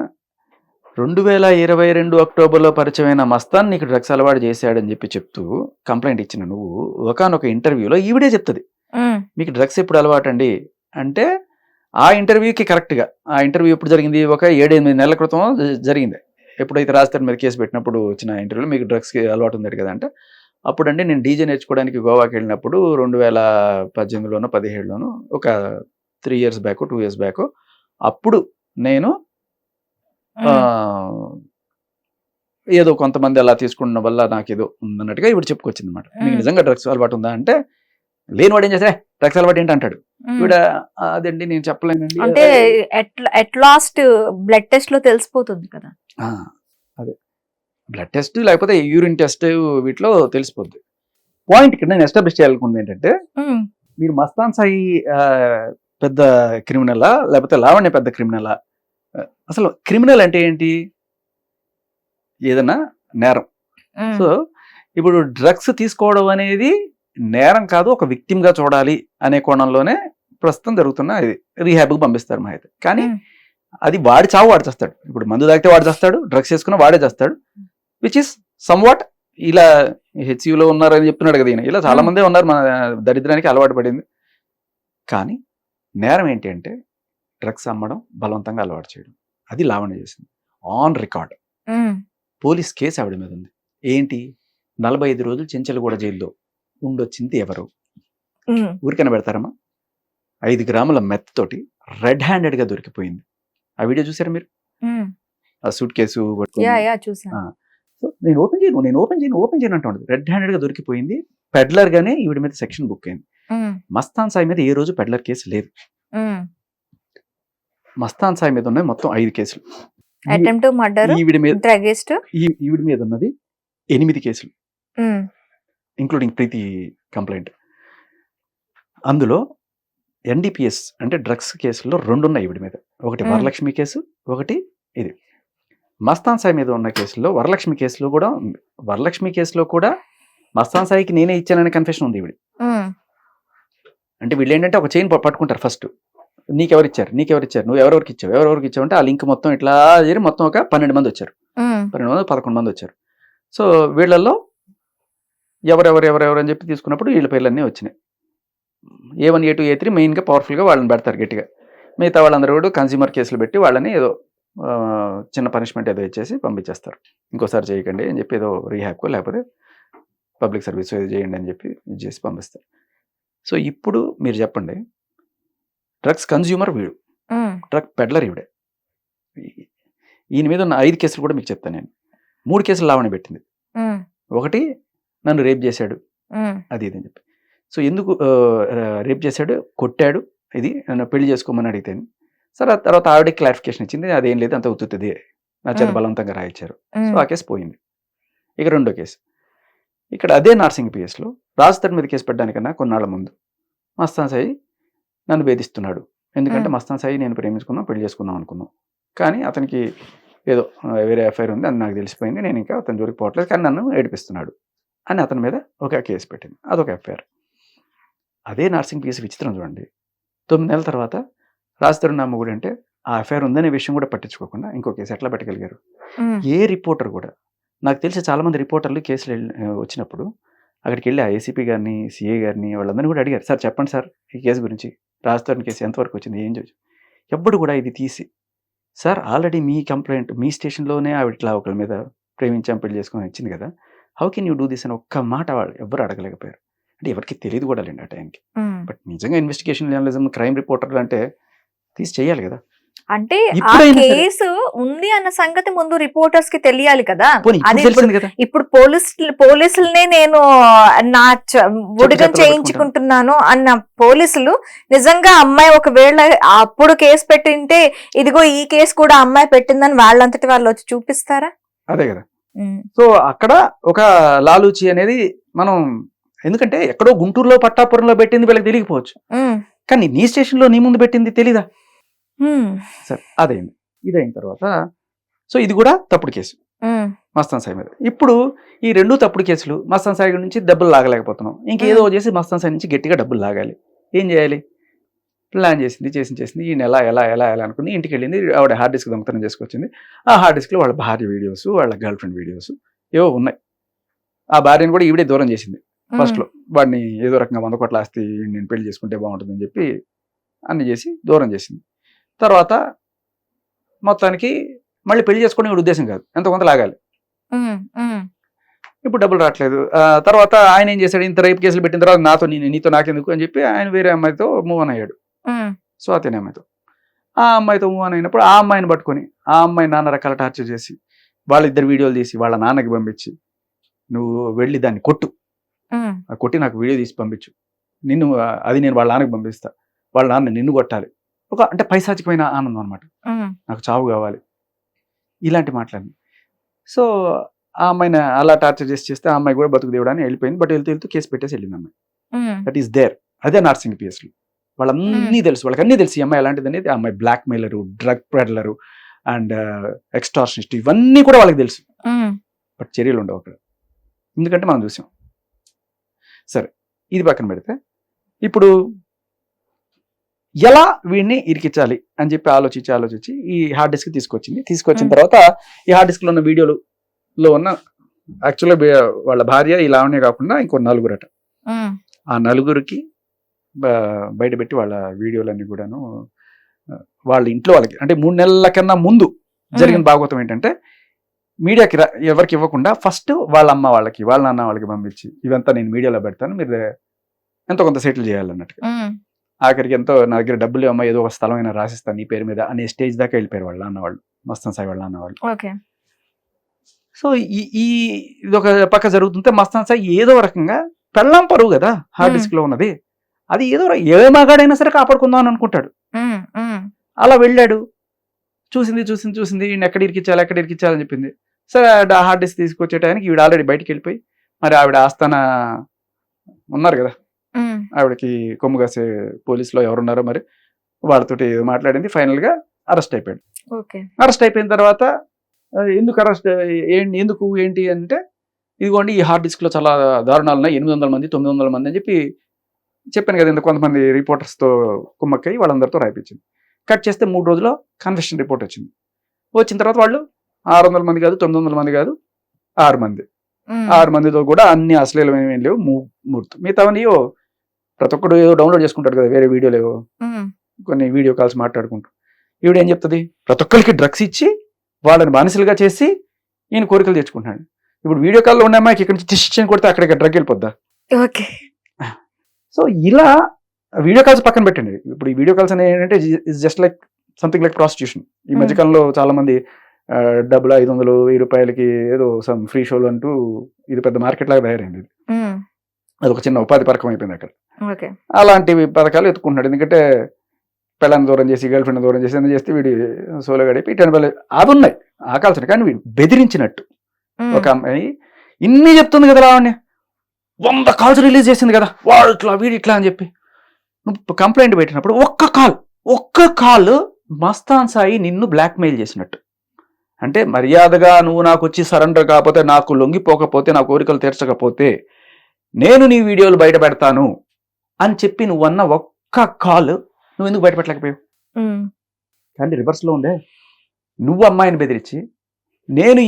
2022 అక్టోబర్లో పరిచయమైన మస్తాన్ నీకు డ్రగ్స్ అలవాటు చేశాడని చెప్పి చెప్తూ కంప్లైంట్ ఇచ్చిన నువ్వు ఒకనొక ఇంటర్వ్యూలో ఈవిడే చెప్తుంది మీకు డ్రగ్స్ ఎప్పుడు అలవాటు అండి అంటే, ఆ ఇంటర్వ్యూకి కరెక్ట్గా ఆ ఇంటర్వ్యూ ఎప్పుడు జరిగింది, ఒక 7-8 నెలల క్రితం జరిగింది. ఎప్పుడైతే రాజధాని మీద కేసు పెట్టినప్పుడు వచ్చిన ఇంటర్వ్యూలో మీకు డ్రగ్స్కి అలవాటు ఉంది కదా అంటే, అప్పుడండి నేను డీజే నేర్చుకోవడానికి గోవాకి వెళ్ళినప్పుడు 2018లోనో 17లోనో ఒక 3 years బ్యాక్ 2 years బ్యాక్ అప్పుడు నేను ఏదో కొంతమంది అలా తీసుకున్న వల్ల నాకు ఏదో ఉందన్నట్టుగా ఇప్పుడు చెప్పుకొచ్చింది అనమాట. మీకు నిజంగా డ్రగ్స్ అలవాటు ఉందా అంటే, లేనివాడు ఏం చేస్తే డ్రగ్స్ అలవాటు ఏంటి అంటాడు. ఉమ్. ఈవిడ అదండి నేను చెప్పలేనండి. అంటే ఎట్ లాస్ట్ బ్లడ్ టెస్ట్ లో తెలిసిపోతుంది కదా. ఆ, అదే బ్లడ్ టెస్ట్ లేకపోతే యూరిన్ టెస్ట్ వీటిలో తెలిసిపోద్ది. పాయింట్ ఇక్కడ నేను ఎస్టాబ్లిష్ చేయాలనుకుంది ఏంటంటే, ఉమ్, మీరు మస్తాన్ సాయి పెద్ద క్రిమినలా లేకపోతే లావణ్య పెద్ద క్రిమినలా? అసలు క్రిమినల్ అంటే ఏంటి? ఏదన్నా నేరం. ఉమ్, సో ఇప్పుడు డ్రగ్స్ తీసుకోవడం అనేది నేరం కాదు, ఒక victim గా చూడాలి అనే కోణంలోనే ప్రస్తుతం జరుగుతున్న ఇది. రీహాబ్కి పంపిస్తారు మా అయితే. కానీ ఉమ్, అది వాడి చావు వాడు చేస్తాడు. ఇప్పుడు మందు తాగితే వాడు చేస్తాడు, డ్రగ్స్ చేసుకున్న వాడే చేస్తాడు. విచ్ ఇస్ సమ్వాట్ ఇలా హెచ్యూలో ఉన్నారని చెప్తున్నాడు కదా ఈయన. ఇలా చాలా మందే ఉన్నారు మన దరిద్రానికి అలవాటు పడింది. కానీ నేరం ఏంటి అంటే డ్రగ్స్ అమ్మడం, బలవంతంగా అలవాటు చేయడం. అది లావణ్య చేసింది on record. Um, police case ఆవిడ మీద ఉంది. ఏంటి? 45 రోజులు చెంచలగూడ జైల్లో ఉండొచ్చింది ఎవరు? ఉమ్, ఊరికైనా పెడతారమ్మా? 5 గ్రాముల మెత్తతోటి రెడ్ హ్యాండెడ్ గా దొరికిపోయింది. ఆ వీడియో చూసారా మీరు? ఉమ్. ఆ సూట్ కేసు పట్టుకొని. యా చూసాను. సో నేను ఓపెన్ చేయను అంటూ ఉండదు. రెడ్ హ్యాండెడ్ గా దొరికిపోయింది. పెడ్లర్ గానే ఈవిడ మీద సెక్షన్ బుక్ అయింది. ఉమ్, మస్తాన్ సాయి మీద ఏ రోజు పెడ్లర్ కేసు లేదు. ఉమ్. మస్తాన్ సాయి మీద ఉన్నాయి మొత్తం 5 కేసులు. అటెంప్ట్ టు మర్డర్, ఈవిడ మీద డ్రగిస్ట్. ఈవిడ మీద ఉన్నది 8 కేసులు, ఇంక్లూడింగ్ ప్రీతి కంప్లైంట్. అందులో ఎన్డీపీఎస్ అంటే డ్రగ్స్ కేసుల్లో 2 ఉన్నాయి ఈవిడ మీద. ఒకటి వరలక్ష్మి కేసు, ఒకటి ఇది. మస్తాన్ సాయి మీద ఉన్న కేసుల్లో వరలక్ష్మి కేసులో కూడా మస్తాన్ సాయికి నేనే ఇచ్చానని కన్ఫెషన్ ఉంది ఈవిడ. అంటే వీళ్ళు ఏంటంటే ఒక చైన్ పట్టుకుంటారు. ఫస్ట్ నీకెవరు ఇచ్చారు, నువ్వు ఎవరెవరికి ఇచ్చావు అంటే ఆ లింక్ మొత్తం ఇట్లా చేరి మొత్తం ఒక 12 మంది వచ్చారు, 11 మంది వచ్చారు. సో వీళ్ళల్లో ఎవరెవరు అని చెప్పి తీసుకున్నప్పుడు వీళ్ళ పేర్లన్నీ వచ్చినాయి. A1, A2, A3 మెయిన్గా పవర్ఫుల్గా వాళ్ళని పెడతారు గట్టిగా. మిగతా వాళ్ళందరూ కూడా కన్స్యూమర్ కేసులు పెట్టి వాళ్ళని ఏదో చిన్న పనిష్మెంట్ ఏదో ఇచ్చేసి పంపించేస్తారు. ఇంకోసారి చేయకండి అని చెప్పి ఏదో రీహాబ్కో లేకపోతే పబ్లిక్ సర్వీస్ ఏదో చేయండి అని చెప్పి ఇది చేసి పంపిస్తారు. సో ఇప్పుడు మీరు చెప్పండి, డ్రగ్స్ కన్స్యూమర్ వీడు, డ్రగ్ పెడ్లర్ ఈవిడే. ఈయన మీద ఉన్న 5 కేసులు కూడా మీకు చెప్తాను నేను. 3 కేసులు లావణ్య పెట్టింది. ఒకటి నన్ను రేప్ చేశాడు అది ఇది అని చెప్పి. సో ఎందుకు రేప్ చేశాడు, కొట్టాడు, ఇది నన్ను పెళ్లి చేసుకోమని అడిగితే సరే ఆ తర్వాత ఆవిడకి క్లారిఫికేషన్ ఇచ్చింది, అదేం లేదు అంత ఉత్తుతుంది, నా చేత బలవంతంగా రాయించారు. సో ఆ కేసు పోయింది. ఇక 2వ కేసు ఇక్కడ అదే నార్సింగ్ పిఎస్లో రాజుతడి మీద కేసు పెట్టడానికన్నా కొన్నాళ్ళ ముందు మస్తాన్ సాయి నన్ను వేధిస్తున్నాడు. ఎందుకంటే మస్తాన్ సాయి నేను ప్రేమించుకున్నాం, పెళ్లి చేసుకుందాం అనుకున్నాం, కానీ అతనికి ఏదో వేరే ఎఫ్ఐఆర్ ఉంది, అది నాకు తెలిసిపోయింది, నేను ఇంకా అతని జోలికి పోవట్లేదు, కానీ నన్ను ఏడిపిస్తున్నాడు అని అతని మీద ఒక కేసు పెట్టింది, అదొక ఎఫ్ఐఆర్. అదే నార్సింగ్ పిఎస్ విచిత్రం చూడండి. 9 నెలల తర్వాత రాజుతడి నా మొగుడు అంటే ఆ ఎఫ్ఐఆర్ ఉందనే విషయం కూడా పట్టించుకోకుండా ఇంకో కేసు ఎట్లా పెట్టగలిగారు? ఏ రిపోర్టర్ కూడా, నాకు తెలిసి చాలామంది రిపోర్టర్లు కేసులు వచ్చినప్పుడు అక్కడికి వెళ్ళి ఆ ఏసీపీ గారిని, సిఐ గారిని వాళ్ళందరినీ కూడా అడిగారు, సార్ చెప్పండి సార్ ఈ కేసు గురించి, రాజుతడి కేసు ఎంతవరకు వచ్చింది, ఏం చేయొచ్చు. ఎప్పుడు కూడా ఇది తీసి, సార్ ఆల్రెడీ మీ కంప్లైంట్ మీ స్టేషన్లోనే ఆవిడ ఇట్లా ఒకరి మీద ప్రేమించాం పెళ్లి చేసుకొని ఇచ్చింది కదా, how can you do this అని ఒక్క మాట వాళ్ళు ఎవ్వరు అడగలేకపోయారు. అంటే ఎవరికి తెలియదు కూడా లేండి ఆ టైంకి. బట్ నిజంగా ఇన్వెస్టిగేషన్ జర్నలిజం, క్రైమ్ రిపోర్టర్లు అంటే తీసి చేయాలి కదా. అంటే ఆ కేసు ఉంది అన్న సంగతి ముందు రిపోర్టర్స్ కి తెలియాలి కదా. అది ఇప్పుడు పోలీసులనే నేను నా ఉడిగం చేయించుకుంటున్నాను అన్న పోలీసులు నిజంగా అమ్మాయి ఒకవేళ అప్పుడు కేసు పెట్టింటే ఇదిగో ఈ కేసు కూడా అమ్మాయి పెట్టిందని వాళ్ళంతటి వాళ్ళు వచ్చి చూపిస్తారా? అదే కదా. సో అక్కడ ఒక లాలూచి అనేది మనం, ఎందుకంటే ఎక్కడో గుంటూరులో పట్టాపురంలో పెట్టింది వీళ్ళకి తెలియకపోవచ్చు, కానీ నీ స్టేషన్ లో నీ ముందు పెట్టింది తెలీదా? సరే అదైంది. ఇదైన తర్వాత సో ఇది కూడా తప్పుడు కేసు మస్తాన్ సాయి మీద. ఇప్పుడు ఈ 2 తప్పుడు కేసులు, మస్తాన్ సాయి నుంచి డబ్బులు లాగలేకపోతున్నాం, ఇంకేదో చేసి మస్తాన్ సాయి నుంచి గట్టిగా డబ్బులు లాగాలి. ఏం చేయాలి? ప్లాన్ చేసింది ఈ నెల ఎలా అనుకుని ఇంటికి వెళ్ళింది. ఆవిడ హార్డ్ డిస్క్ దొంగతనం చేసుకొచ్చింది. ఆ హార్డ్ డిస్క్లో వాళ్ళ భార్య వీడియోస్, వాళ్ళ గర్ల్ ఫ్రెండ్ వీడియోస్ ఏవో ఉన్నాయి. ఆ భార్యను కూడా ఈవిడే దూరం చేసింది ఫస్ట్లో. వాడిని ఏదో రకంగా 100 కోట్ల ఆస్తి నేను పెళ్లి చేసుకుంటే బాగుంటుందని చెప్పి అన్ని చేసి దూరం చేసింది. తర్వాత మొత్తానికి మళ్ళీ పెళ్లి చేసుకునే ఉద్దేశం కాదు, ఎంతో కొంత లాగాలి. ఇప్పుడు డబ్బులు రావట్లేదు. తర్వాత ఆయన ఏం చేశాడు, ఇంత రేపు కేసులు పెట్టిన తర్వాత నీతో నాకెందుకు అని చెప్పి ఆయన వేరే అమ్మాయితో మూవ్ ఆన్ అయ్యాడు, స్వాతి అనే అమ్మాయితో. ఆ అమ్మాయితో మూవ్ ఆన్ అయినప్పుడు ఆ అమ్మాయిని పట్టుకొని ఆ అమ్మాయి నాన్న రకాల టార్చర్ చేసి వాళ్ళిద్దరు వీడియోలు తీసి వాళ్ళ నాన్నకి పంపించి, నువ్వు వెళ్ళి దాన్ని కొట్టు, కొట్టి నాకు వీడియో తీసి పంపించు, నిన్ను అది నేను వాళ్ళ నాన్నకి పంపిస్తా, వాళ్ళ నాన్న నిన్ను కొట్టాలి, ఒక అంటే పైశాచికమైన ఆనందం అనమాట. నాకు చావు కావాలి, ఇలాంటి మాటలన్నీ. సో ఆ అమ్మాయిని అలా టార్చర్ చేస్తే ఆ అమ్మాయి కూడా బతుకు దేవుడని వెళ్ళిపోయింది. బట్ వెళ్తూ కేసు పెట్టేసి వెళ్ళింది అమ్మాయి. That is there. అదే నార్సింగ్ పిఎస్లో వాళ్ళన్నీ తెలుసు, వాళ్ళకి అన్నీ తెలుసు ఈ అమ్మాయి ఎలాంటిది అనేది. ఆ అమ్మాయి blackmailer, drug peddler and extortionist, ఇవన్నీ కూడా వాళ్ళకి తెలుసు. బట్ చర్యలు ఉండవు అక్కడ, ఎందుకంటే మనం చూసాం. సరే, ఇది పక్కన పెడితే ఇప్పుడు ఎలా వీడిని ఇరికించాలి అని చెప్పి ఆలోచించి ఈ హార్డ్ డిస్క్ తీసుకొచ్చిన తర్వాత ఈ హార్డ్ డిస్క్ లో ఉన్న వీడియోలో ఉన్న యాక్చువల్గా వాళ్ళ భార్య ఈ లావణ్య కాకుండా ఇంకో నలుగురట. ఆ నలుగురికి బయట పెట్టి వాళ్ళ వీడియోలన్నీ కూడాను వాళ్ళ ఇంట్లో వాళ్ళకి, అంటే 3 నెలల కన్నా ముందు జరిగిన భాగవతం ఏంటంటే, మీడియాకి ఎవరికి ఇవ్వకుండా ఫస్ట్ వాళ్ళ అమ్మ వాళ్ళకి, వాళ్ళ నాన్న వాళ్ళకి పంపించి, ఇవంతా నేను మీడియాలో పెడతాను, మీరు ఎంతో కొంత సెటిల్ చేయాలన్నట్టుగా. ఆఖరికి ఎంతో నా దగ్గర డబ్బులు అమ్మ, ఏదో ఒక స్థలం అయినా రాసిస్తాను నీ పేరు మీద అనే స్టేజ్ దాకా వెళ్ళిపోయారు వాళ్ళ అన్నవాళ్ళు, మస్తాన్ సాయి వాళ్ళ అన్నవాళ్ళు. సో ఇది ఒక పక్క జరుగుతుంటే మస్తాన్ సాయి ఏదో రకంగా పెళ్ళాం పరువు కదా హార్డ్ డిస్క్ లో ఉన్నది, అది ఏదో ఏ మగాడైనా సరే కాపాడుకుందాం అని అనుకుంటాడు. అలా వెళ్ళాడు, చూసింది ఈయన ఎక్కడ ఇరికించాలని చెప్పింది. సరే ఆ హార్డ్ డిస్క్ తీసుకొచ్చే టైంకి ఈవిడ ఆల్రెడీ బయటికి వెళ్ళిపోయి, మరి ఆవిడ ఆస్థాన ఉన్నారు కదా, ఆవిడకి కొమ్ము కాసే పోలీసులో ఎవరున్నారో మరి వాళ్ళతోటి మాట్లాడింది. ఫైనల్ గా అరెస్ట్ అయిపోయాడు. అరెస్ట్ అయిపోయిన తర్వాత ఎందుకు అరెస్ట్ ఏంటి అంటే, ఇదిగోండి ఈ హార్డ్ డిస్క్ లో చాలా దారుణాలు ఉన్నాయి, 800 మంది 900 మంది అని చెప్పాను కదా, కొంతమంది రిపోర్టర్స్ తో కుమ్మక్కయ్యి వాళ్ళందరితో రాయిపించింది. కట్ చేస్తే 3 రోజుల్లో కన్ఫెషన్ రిపోర్ట్ వచ్చింది. వచ్చిన తర్వాత వాళ్ళు 600 మంది కాదు, 900 మంది కాదు, 6 మంది. 6 మందితో కూడా అన్ని అశ్లీలం ఏమేం లేవు, మిగతావన్నీ ప్రతి ఒక్కడు ఏదో డౌన్లోడ్ చేసుకుంటాడు కదా, వేరే వీడియోలు ఏవో కొన్ని వీడియో కాల్స్ మాట్లాడుకుంటూ. ఈవిడ ఏం చెప్తుంది, ప్రతి ఒక్కరికి డ్రగ్స్ ఇచ్చి వాళ్ళని బానిసలుగా చేసి ఈయన కోరికలు తెచ్చుకుంటున్నాడు. ఇప్పుడు వీడియో కాల్లో ఉన్న అమ్మాయికి ఇక్కడ నుంచి డిసిషన్ కొడితే అక్కడికి డ్రగ్ వెళ్ళిపోద్దా? సో ఇలా వీడియో కాల్స్ పక్కన పెట్టండి. ఇప్పుడు ఈ వీడియో కాల్స్ అనేది ఏంటంటే it's just like something like prostitution. ఈ మధ్యకాలంలో చాలా మంది డబ్బులు 500, 1000 రూపాయలకి ఏదో సమ్ ఫ్రీ షోలు అంటూ ఇది పెద్ద మార్కెట్ లాగా తయారైంది. అది ఒక చిన్న ఉపాధి పథకం అయిపోయింది అక్కడ. అలాంటివి పథకాలు ఎత్తుకుంటున్నాడు. ఎందుకంటే పిల్లల్ని దూరం చేసి, గర్ల్ ఫ్రెండ్ దూరం చేసి, చేస్తే వీడి సోలో గడిపి అది ఉన్నాయి ఆ కాల్సిన. కానీ వీడు బెదిరించినట్టు ఒక అమ్మాయి ఇన్ని చెప్తుంది కదా, రావణ్య 100 కాల్స్ రిలీజ్ చేసింది కదా, వాడు ఇట్లా వీడి ఇట్లా అని చెప్పి నువ్వు కంప్లైంట్ పెట్టినప్పుడు ఒక్క కాల్ మస్తాన్ సాయి నిన్ను బ్లాక్మెయిల్ చేసినట్టు. అంటే మర్యాదగా నువ్వు నాకు వచ్చి సరెండర్ కాకపోతే, నాకు లొంగిపోకపోతే, నా కోరికలు తీర్చకపోతే నేను నీ వీడియోలు బయట పెడతాను అని చెప్పి నువ్వు అన్న ఒక్క కాల్ నువ్వు ఎందుకు బయట పెట్టలేకపోయావు? కానీ రివర్స్లో ఉందే, నువ్వు అమ్మాయిని బెదిరించి నేను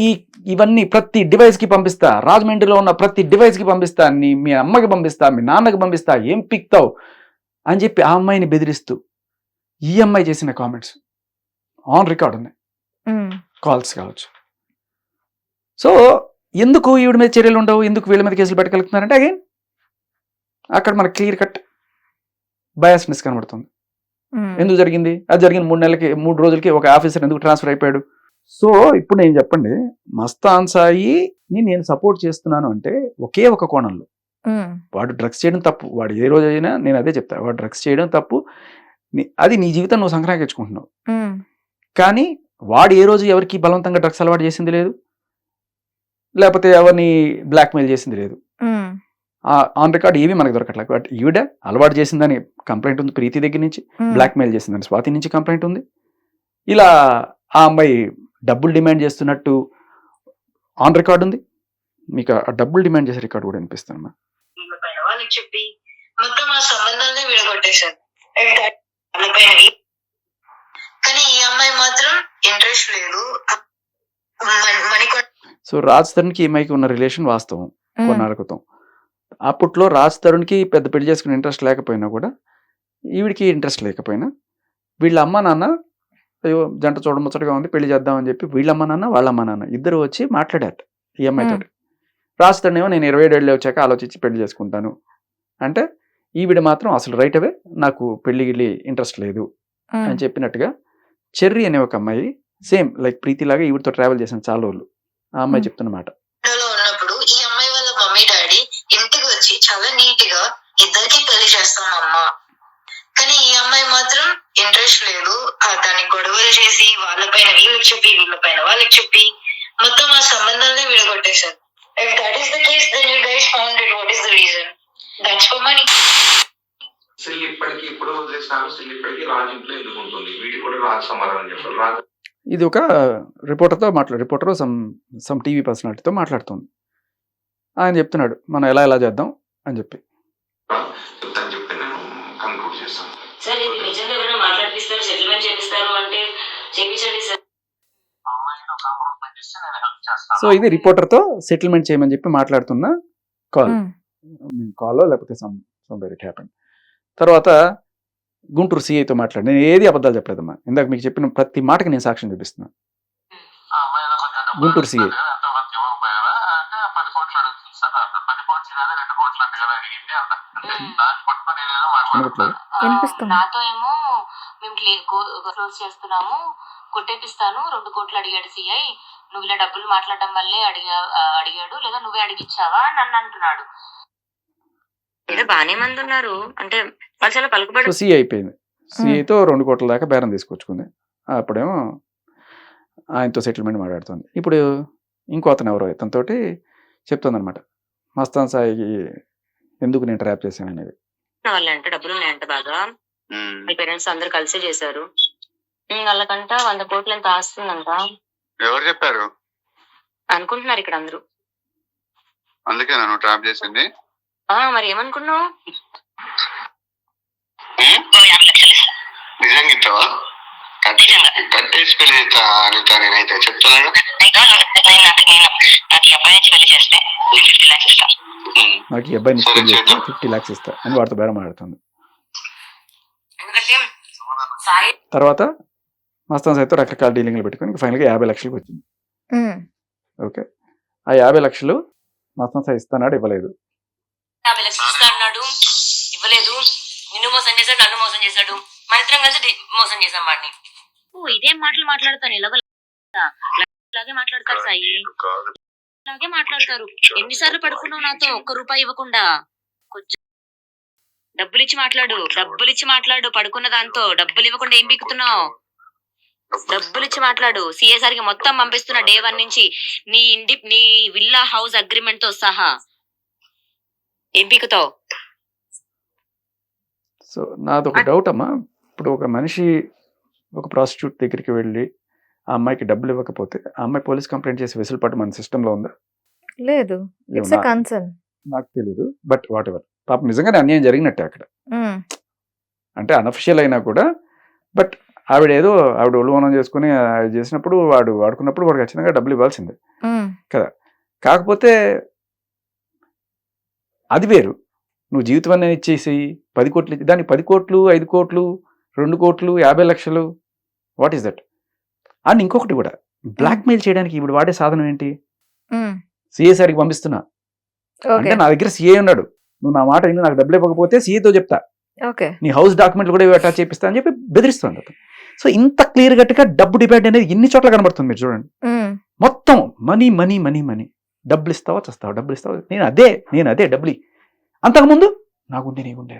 ఇవన్నీ ప్రతి డివైస్కి పంపిస్తా, రాజమండ్రిలో ఉన్న ప్రతి డివైస్కి పంపిస్తా, మీ అమ్మకి పంపిస్తా, మీ నాన్నకి పంపిస్తా, ఏం పిక్తావు అని చెప్పి ఆ అమ్మాయిని బెదిరిస్తూ ఈ అమ్మాయి చేసిన కామెంట్స్ ఆన్ రికార్డ్ ఉన్నాయి, కాల్స్ కావచ్చు. సో ఎందుకు ఈవిడ మీద చర్యలు ఉండవు, ఎందుకు వీళ్ళ మీద కేసులు పెట్టగలుగుతున్నారంటే అగైన్ అక్కడ మనకు క్లియర్ కట్ బయాస్నెస్ కనబడుతుంది. ఎందుకు జరిగింది? అది జరిగిన 3 రోజులకి ఒక ఆఫీసర్ ఎందుకు ట్రాన్స్ఫర్ అయిపోయాడు? సో ఇప్పుడు నేను చెప్పండి, మస్తాన్ సాయిని నేను సపోర్ట్ చేస్తున్నాను అంటే ఒకే ఒక కోణంలో, వాడు డ్రగ్స్ చేయడం తప్పు, వాడు ఏ రోజైనా నేను అదే చెప్తా, వాడు డ్రగ్స్ చేయడం తప్పు, అది నీ జీవితం నువ్వు సంక్రాంతించుకుంటున్నావు. కానీ వాడు ఏ రోజు ఎవరికి బలవంతంగా డ్రగ్స్ అలవాటు చేసింది లేదు, లేకపోతే ఎవరిని బ్లాక్మెయిల్ చేసింది లేదు. ఆన్ రికార్డ్ ఏమీ మనకు దొరకట్లేదు. బట్ ఈవిడ అలవాటు చేసిందని కంప్లైంట్ ఉంది ప్రీతి దగ్గర నుంచి, బ్లాక్మెయిల్ చేసిందని స్వాతి నుంచి కంప్లైంట్ ఉంది. ఇలా ఆ అమ్మాయి డబ్బులు డిమాండ్ చేస్తున్నట్టు ఆన్ రికార్డ్ ఉంది. మీకు ఆ డబ్బులు డిమాండ్ చేసే రికార్డ్ కూడా వినిపిస్తాను. వాళ్ళకి చెప్పి మొత్తం ఆ సంబంధాన్ని విడగొట్టేశారు. కానీ ఈ అమ్మాయి మాత్రం ఇంట్రెస్ట్ లేదు. సో రాజ్ తరుణ్కి ఈ అమ్మాయికి ఉన్న రిలేషన్ వాస్తవం కొన్నాళ్ళ క్రితం. అప్పట్లో రాజ్ తరుణ్కి పెద్ద పెళ్లి చేసుకునే ఇంట్రెస్ట్ లేకపోయినా కూడా, ఈవిడికి ఇంట్రెస్ట్ లేకపోయినా, వీళ్ళ అమ్మ నాన్న అయ్యో జంట చూడముచ్చటగా ఉంది పెళ్లి చేద్దామని చెప్పి వీళ్ళ అమ్మ నాన్న వాళ్ళ అమ్మ నాన్న ఇద్దరు వచ్చి మాట్లాడారు ఈ అమ్మాయితో. రాజ్ తరుణ్ ఏమో నేను 27 ఏళ్ళు వచ్చాక ఆలోచించి పెళ్లి చేసుకుంటాను అంటే, ఈవిడ మాత్రం అసలు రైట్ అవే నాకు పెళ్లి గిళ్ళి ఇంట్రెస్ట్ లేదు అని చెప్పినట్టుగా చెర్రీ అనే ఒక అమ్మాయి సేమ్ లైక్ ప్రీతి లాగా ఈవిడతో ట్రావెల్ చేసిన చాలా రోజులు ఆ అమ్మాయి చెప్తున్నమాట. ఉన్నప్పుడు ఈ అమ్మాయి వాళ్ళ మమ్మీ డాడీ ఇంటికి వచ్చి చాలా నీట్ గా ఇద్దరికి పెళ్లి చేస్తాం అమ్మా. కానీ ఈ అమ్మాయి మాత్రం ఇంట్రెస్ట్ లేదు. దానికి గొడవలు చేసి వాళ్ళపైన వీళ్ళకి చెప్పి వీళ్ళపైన వాళ్ళకి చెప్పి మొత్తం ఆ సంబంధాలనే విడగొట్టేశారు. If that is the case, then you guys found it. What is the reason? That's for money. Still ఇప్పటికి ఇప్పుడు వదిలేసినారు. స్టిల్ ఇప్పటికి రాజు ఇంట్లో ఎందుకు ఉంటుంది? వీటి కూడా రాజు సమాధానం చెప్పారు. రాజు ఇది ఒక రిపోర్టర్ సమ్ టీవీ పర్సనాలిటీతో మాట్లాడుతుంది. ఆయన చెప్తున్నాడు మనం ఎలా చేద్దాం అని చెప్పి. చెప్తాను చెప్తే నేను కన్క్లూడ్ చేస్తాను. సార్ ఇది నిజంగా ఎవరైనా మాట్లాడిపిస్తారు, సెటిల్మెంట్ చేపిస్తారు అంటే చేపించండి సార్. అమ్మాయిని కాంప్రమైజ్ చేస్తే నేను హెల్ప్ చేస్తాను. సో ఇది రిపోర్టర్తో సెటిల్మెంట్ చేయమని చెప్పి మాట్లాడుతున్న కాల్లో లేకపోతే సమ్ వేర్ ఇట్ హ్యాపెన్. తర్వాత గుంటూరు సిఐతో మాట్లాడి నేను ఏది అబద్ధాలు చెప్పలేదమ్మా. ఇందాక మీకు చెప్పిన ప్రతి మాటకి నేను సాక్ష్యం చూపిస్తున్నాను. ఆ అమ్మాయి ఏదో కొంచెం డబ్బులు గుంటూరు సిఐ ఎంతవరకు ఇవ్వకపోయారా అంటే 10 కోట్లు అడుగుతుంది సార్. 10 కోట్లు కాదు 2 కోట్లు అంటే కదా అడిగింది అంట. అంటే దాన్ని పట్టుకొని ఏదేదో మాట్లాడుతున్నారు. వినిపిస్తుంది. నాతో ఏమో మేము క్లోజ్ చేస్తున్నాము, కొట్టేపిస్తాను, 2 కోట్లు అడిగాడు సిఐ, నువ్వు ఇలా డబ్బులు మాట్లాడడం వల్లే అడిగాడు లేదా నువ్వే అడిగిచ్చావా అని నన్ను అంటున్నాడు. ఏదో బానే మంది ఉన్నారు అంటే వాళ్ళు చాలా పలుకుబడి. సో సిఐ అయిపోయింది. సిఐతో 2 కోట్ల దాకా బేరం తీసుకొచ్చుకుంది. అప్పుడేమో ఆయనతో సెటిల్మెంట్ మాట్లాడుతుంది. ఇప్పుడు ఇంకో అతను ఎవరో ఇతనితోటి చెప్తుంది అనమాట మస్తాన్ సాయికి ఎందుకు నేను ట్రాప్ చేశాను అనేది. వాళ్ళంటే డబ్బులు ఉన్నాయంట బాగా, మీ పేరెంట్స్ అందరు కలిసి చేశారు, వాళ్ళకంట 100 కోట్లు ఎంత ఆస్తుందంట ఎవరు చెప్పారు? అనుకుంటున్నారు ఇక్కడ అందరూ. అందుకే నన్ను ట్రాప్ చేసింది. మరి ఏమనుకున్నావు? నిజంగా ఇస్తావా? కట్టేసి పెళ్లి చేస్తా అనిత నేనైతే చెప్తున్నాను. నాకు ఈ అబ్బాయిని పెళ్లి చేస్తే 50 lakhs ఇస్తా అని వాడితో బేరం మాట్లాడుతుంది. ఎందుకంటే సాయి తర్వాత మస్తాన్ సాయితో రకరకాల డీలింగ్లు పెట్టుకొని ఫైనల్గా 50 లక్షలకు వచ్చింది. ఓకే, ఆ 50 లక్షలు మస్తాన్ సాయి ఇస్తానాడు, ఇవ్వలేదు. 50 లక్షలు ఇస్తా అన్నాడు, ఇవ్వలేదు. నిన్ను మోసం చేశాడు, నన్ను మోసం చేశాడు, మన ఇద్దరం కలిసి మోసం చేశాం వాడిని. ఇదేం మాటలు మాట్లాడతాను, ఇలాగే మాట్లాడతారు సాయి, ఇలాగే మాట్లాడతారు. ఎన్నిసార్లు పడుకున్నావు నాతో? 1 రూపాయి ఇవ్వకుండా. కొంచెం డబ్బులు ఇచ్చి మాట్లాడు. పడుకున్న దాంతో డబ్బులు ఇవ్వకుండా ఏం పీకుతున్నావు? డబ్బులు ఇచ్చి మాట్లాడు. సిఎస్ఆర్ కి మొత్తం పంపిస్తున్నా డే 1 నుంచి నీ విల్లా హౌస్ అగ్రిమెంట్ తో సహా. ఏం పీకుతావు? సో నాది ఒక డౌట్ అమ్మా. ఇప్పుడు ఒక మనిషి ఒక ప్రాస్టిట్యూట్ దగ్గరికి వెళ్ళి ఆ అమ్మాయికి డబ్బులు ఇవ్వకపోతే ఆ అమ్మాయి పోలీస్ కంప్లైంట్ చేసి వెసులుబాటు మన సిస్టంలో ఉందా? లేదు. It's a concern. నాకు తెలీదు, బట్ వాట్ ఎవర్. పాపం నిజంగానే అన్యాయం జరిగినట్టే అక్కడ. అంటే అనఫిషియల్ అయినా కూడా, బట్ ఆవిడ ఉల్వనం చేసుకుని చేసినప్పుడు వాడు వాడుకున్నప్పుడు వాడు ఖచ్చితంగా డబ్బులు ఇవ్వాల్సిందే కదా. కాకపోతే అది వేరు. నువ్వు జీవితం అనేది ఇచ్చేసి 10 కోట్లు ఇచ్చి దానికి 10 కోట్లు 5 కోట్లు 2 కోట్లు 50 లక్షలు వాట్ ఈస్ దట్? అండ్ ఇంకొకటి కూడా బ్లాక్మెయిల్ చేయడానికి ఇప్పుడు వాడే సాధనం ఏంటి? సిఏసారికి పంపిస్తున్నా అంటే నా దగ్గర సిఏ ఉన్నాడు, నువ్వు నా మాట విని నాకు డబ్బులు ఇవ్వకపోతే సిఏతో చెప్తా, నీ హౌస్ డాక్యుమెంట్లు కూడా అటాచ్ చేపిస్తా అని చెప్పి బెదిరిస్తుంది అతను. సో ఇంత క్లియర్ కట్గా డబ్బు డిపెండ్ అనేది ఎన్ని చోట్ల కనబడుతుంది మీరు చూడండి. మొత్తం మనీ మనీ మనీ మనీ. డబ్బులు ఇస్తావా చస్తావా, డబ్బులు ఇస్తావా, నేను అదే డబ్బులు. అంతకుముందు నాకుండే నీకుండే,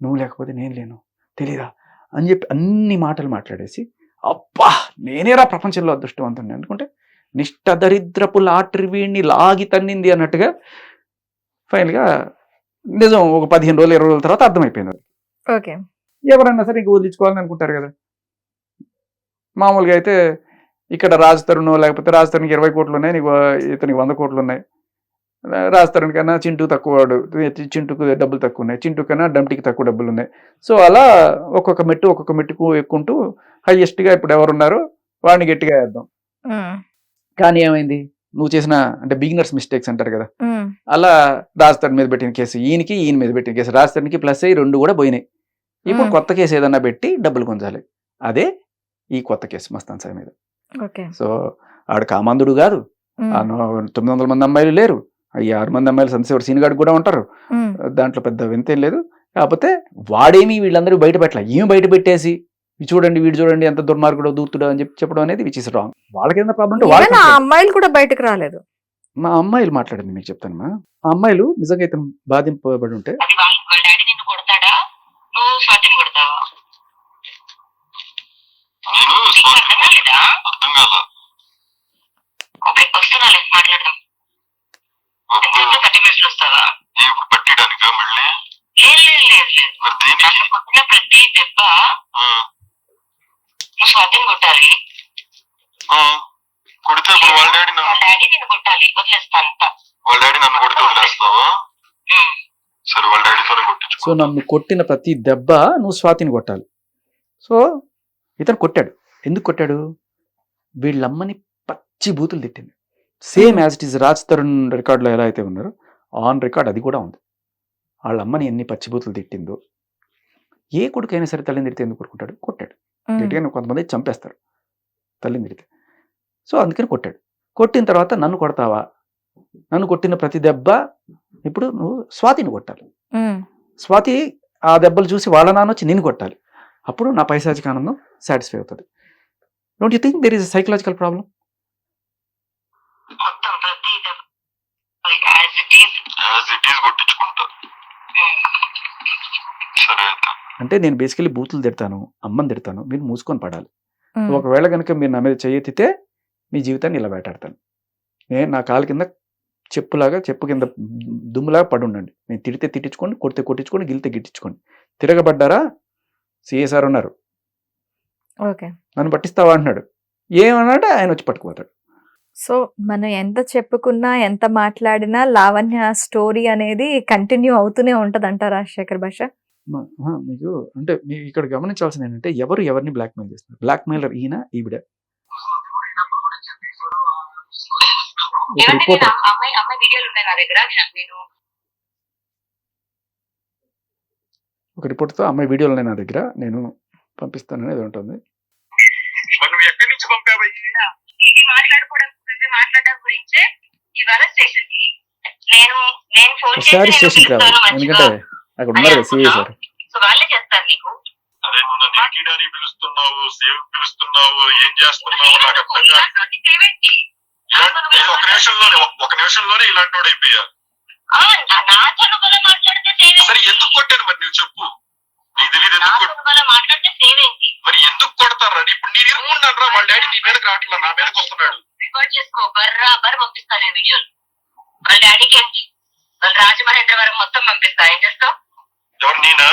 నువ్వు లేకపోతే నేను లేను, తెలీదా అని చెప్పి అన్ని మాటలు మాట్లాడేసి అబ్బా నేనేరా ప్రపంచంలో అదృష్టవంతుని అనుకుంటే నిష్ట దరిద్రపు లాటరీ వీడిని లాగి తన్నింది అన్నట్టుగా ఫైనల్గా నిజం ఒక 15 రోజులు 20 రోజుల తర్వాత అర్థమైపోయింది. ఓకే, ఎవరన్నా సరే ఇంక వదిలించుకోవాలని అనుకుంటారు కదా. మామూలుగా అయితే ఇక్కడ రాజ్ తరుణ్ లేకపోతే రాజ్ తరుణ్కి 20 కోట్లు ఉన్నాయి, నీకు ఇతనికి 100 కోట్లు ఉన్నాయి. రాజ్ తరుణ్ కన్నా చింటూ తక్కువ, చింటూకు డబ్బులు తక్కువ ఉన్నాయి, చింటూ కన్నా డంటికి తక్కువ డబ్బులు ఉన్నాయి. సో అలా ఒక్కొక్క మెట్టుకు ఎక్కుంటూ హైయెస్ట్గా ఇప్పుడు ఎవరున్నారో వాడిని గట్టిగా వేద్దాం. కానీ ఏమైంది, నువ్వు చేసిన అంటే బిగినర్స్ మిస్టేక్స్ అంటారు కదా, అలా రాజ్ తరుణ్ మీద పెట్టిన కేసు ఈయన మీద పెట్టిన కేసు రాజ్ తరుణ్కి ప్లస్ అయ్యి 2 కూడా పోయినాయి. ఇప్పుడు కొత్త కేసు ఏదన్నా పెట్టి డబ్బులు కొంచాలి. అదే ఈ కొత్త కేసు మస్తాన్ సాయి మీద. సో ఆడు కామందుడు కాదు, 900 మంది అమ్మాయిలు లేరు, 6 మంది అమ్మాయిలు సంతసేవాడు సీనిగాడు కూడా ఉంటారు, దాంట్లో పెద్ద వింతేం లేదు. కాకపోతే వాడేమి వీళ్ళందరూ బయట పెట్టాల, ఏమి బయట పెట్టేసి వీడు చూడండి ఎంత దుర్మార్గుడో దూతుడో అని చెప్పడం అనేది విచ్ ఇస్ రాంగ్. వాళ్ళకి ఏదైనా ప్రాబ్లం అంటే అమ్మాయిలు కూడా బయటకు రాలేదు. మా అమ్మాయిలు మాట్లాడింది మీకు చెప్తాను. మా అమ్మాయిలు నిజంగా అయితే బాధింపబడి ఉంటే నువ్వు స్వాతిని కొడతావా? నేను నీకు అర్థం కాలేదా? అర్థం కాల. ఓకే, వస్తున్నా, మాట్లాడదాం. ఎంత 30 minutes వస్తావా? ఇప్పుడు పట్టిడానికా మళ్ళీ? లేదు. మరి దేనికి? నన్ను కొట్టిన ప్రతి దెబ్బ ఆ, నువ్వు స్వాతిని కొట్టాలి. ఆ, కొడితే ఇప్పుడు వాళ్ళ డాడీ మా నన్ను డాడీ నిన్ను కొట్టాలి, వదిలేస్తానంట. వాళ్ళ డాడీ నన్ను కొడితే వదిలేస్తావా? సరే, వాళ్ళ డాడీతోనే కొట్టించుకో. సో నన్ను కొట్టిన ప్రతి దెబ్బ నువ్వు స్వాతిని కొట్టాలి. సో ఇతను కొట్టాడు. ఎందుకు కొట్టాడు? వీళ్ళమ్మని పచ్చి బూతులు తిట్టింది. Same as it is Raj Tarun రికార్డులో ఎలా అయితే ఉన్నారో ఆన్ రికార్డ్ అది కూడా ఉంది. వాళ్ళ అమ్మని ఎన్ని పచ్చి బూతులు తిట్టిందో. ఏ కొడుకైనా సరే తల్లిని తిడితే ఎందుకు కొట్టుకుంటాడు? కొట్టాడు. గట్టిగా కొంతమంది చంపేస్తారు తల్లిని తిడితే. సో అందుకని కొట్టాడు. కొట్టిన తర్వాత నన్ను కొడతావా? నన్ను కొట్టిన ప్రతి దెబ్బ ఇప్పుడు నువ్వు స్వాతిని కొట్టాలి. స్వాతి ఆ దెబ్బలు చూసి వాళ్ళ నాన్న వచ్చి నిన్ను కొట్టాలి. అప్పుడు నా పైశాచిక ఆనందం సాటిస్ఫై అవుతుంది. Don't you think there is a psychological problem? మొత్తం ప్రతి దెబ్బ యాజ్ ఇట్ ఈస్ కొట్టించుకుంటా. సరే అయితే. అంటే నేను బేసికలీ బూతులు తిడతాను, అమ్మని తిడతాను, మీరు మూసుకొని పడాలి. ఒకవేళ కనుక మీరు నా మీద చెయ్యెత్తితే మీ జీవితాన్ని ఇలా వేటాడతాను. నేను నా కాలు కింద చెప్పు కింద దుమ్ములాగా పడి ఉండండి. నేను తిడితే తిట్టించుకోండి, కొడితే కొట్టించుకోండి, గిలితే గిట్టించుకోండి. తిరగబడ్డారా? సిఎస్ఆర్ ఉన్నారు, ఓకే, నన్ను పట్టిస్తావా అంటున్నాడు. ఏమన్నాడు? ఆయన వచ్చి పట్టుకుపోతాడు. సో మనం ఎంత చెప్పుకున్నా ఎంత మాట్లాడినా లావణ్య స్టోరీ అనేది కంటిన్యూ అవుతూనే ఉంటది అంటారా శేఖర్ భాష? మీకు అంటే మీరు ఇక్కడ గమనించాల్సింది ఏంటంటే ఎవరు ఎవరిని బ్లాక్మెయిల్ చేస్తున్నారు. బ్లాక్మెయిలర్ ఈయన, ఈవిడ. ఒక రిపోర్టర్ అమ్మాయి వీడియోలు ఉన్నాయి నా దగ్గర. నేను ఒక రిపోర్ట్తో అమ్మాయి వీడియోలు ఉన్నాయి నా దగ్గర, నేను పంపిస్తాను అనేది ఉంటుంది. నువ్వు ఎక్కడి నుంచి పంపావయ్యా? ఇది మాట్లాడడం గురించే ఇవాళ స్టేషన్ కి నేను ఫోన్ ఒకసారి స్టేషన్కి రావాలి, ఎందుకంటే అక్కడ ఉన్నారు కదా సిఐ సార్. సో వాళ్ళే చేస్తారు నీకు. అరే నువ్వు నన్ను ఎక్కిడానికి పిలుస్తున్నావు, సేవ్ పిలుస్తున్నావు, ఏం చేస్తున్నావు నాకు అర్థం కాదు. ఒక నిమిషంలోనే ఇలాంటి వాడు అయిపోయా. నాతో మాట్లాడితే సేవ్. సరే ఎందుకు కొట్టాను మరి నువ్వు చెప్పు. నీకు తెలియదు ఎందుకు మాట్లాడితే సేవ్ ఏంటి? మరి ఎందుకు కొడతారా? ఇప్పుడు నేను ఇరుమున్నాను రా, వాళ్ళ డాడీ నీ మీదకి రావట్లా, నా మీదకి వస్తున్నాడు. రికార్డ్ చేసుకో, బర్రాబర్ పంపిస్తాను నేను వీడియోలు. వాళ్ళ డాడీకి ఏంటి? వాళ్ళ రాజమహేంద్రవరం మొత్తం పంపిస్తా. ఏం చేస్తావు? ఎవరు నేనా?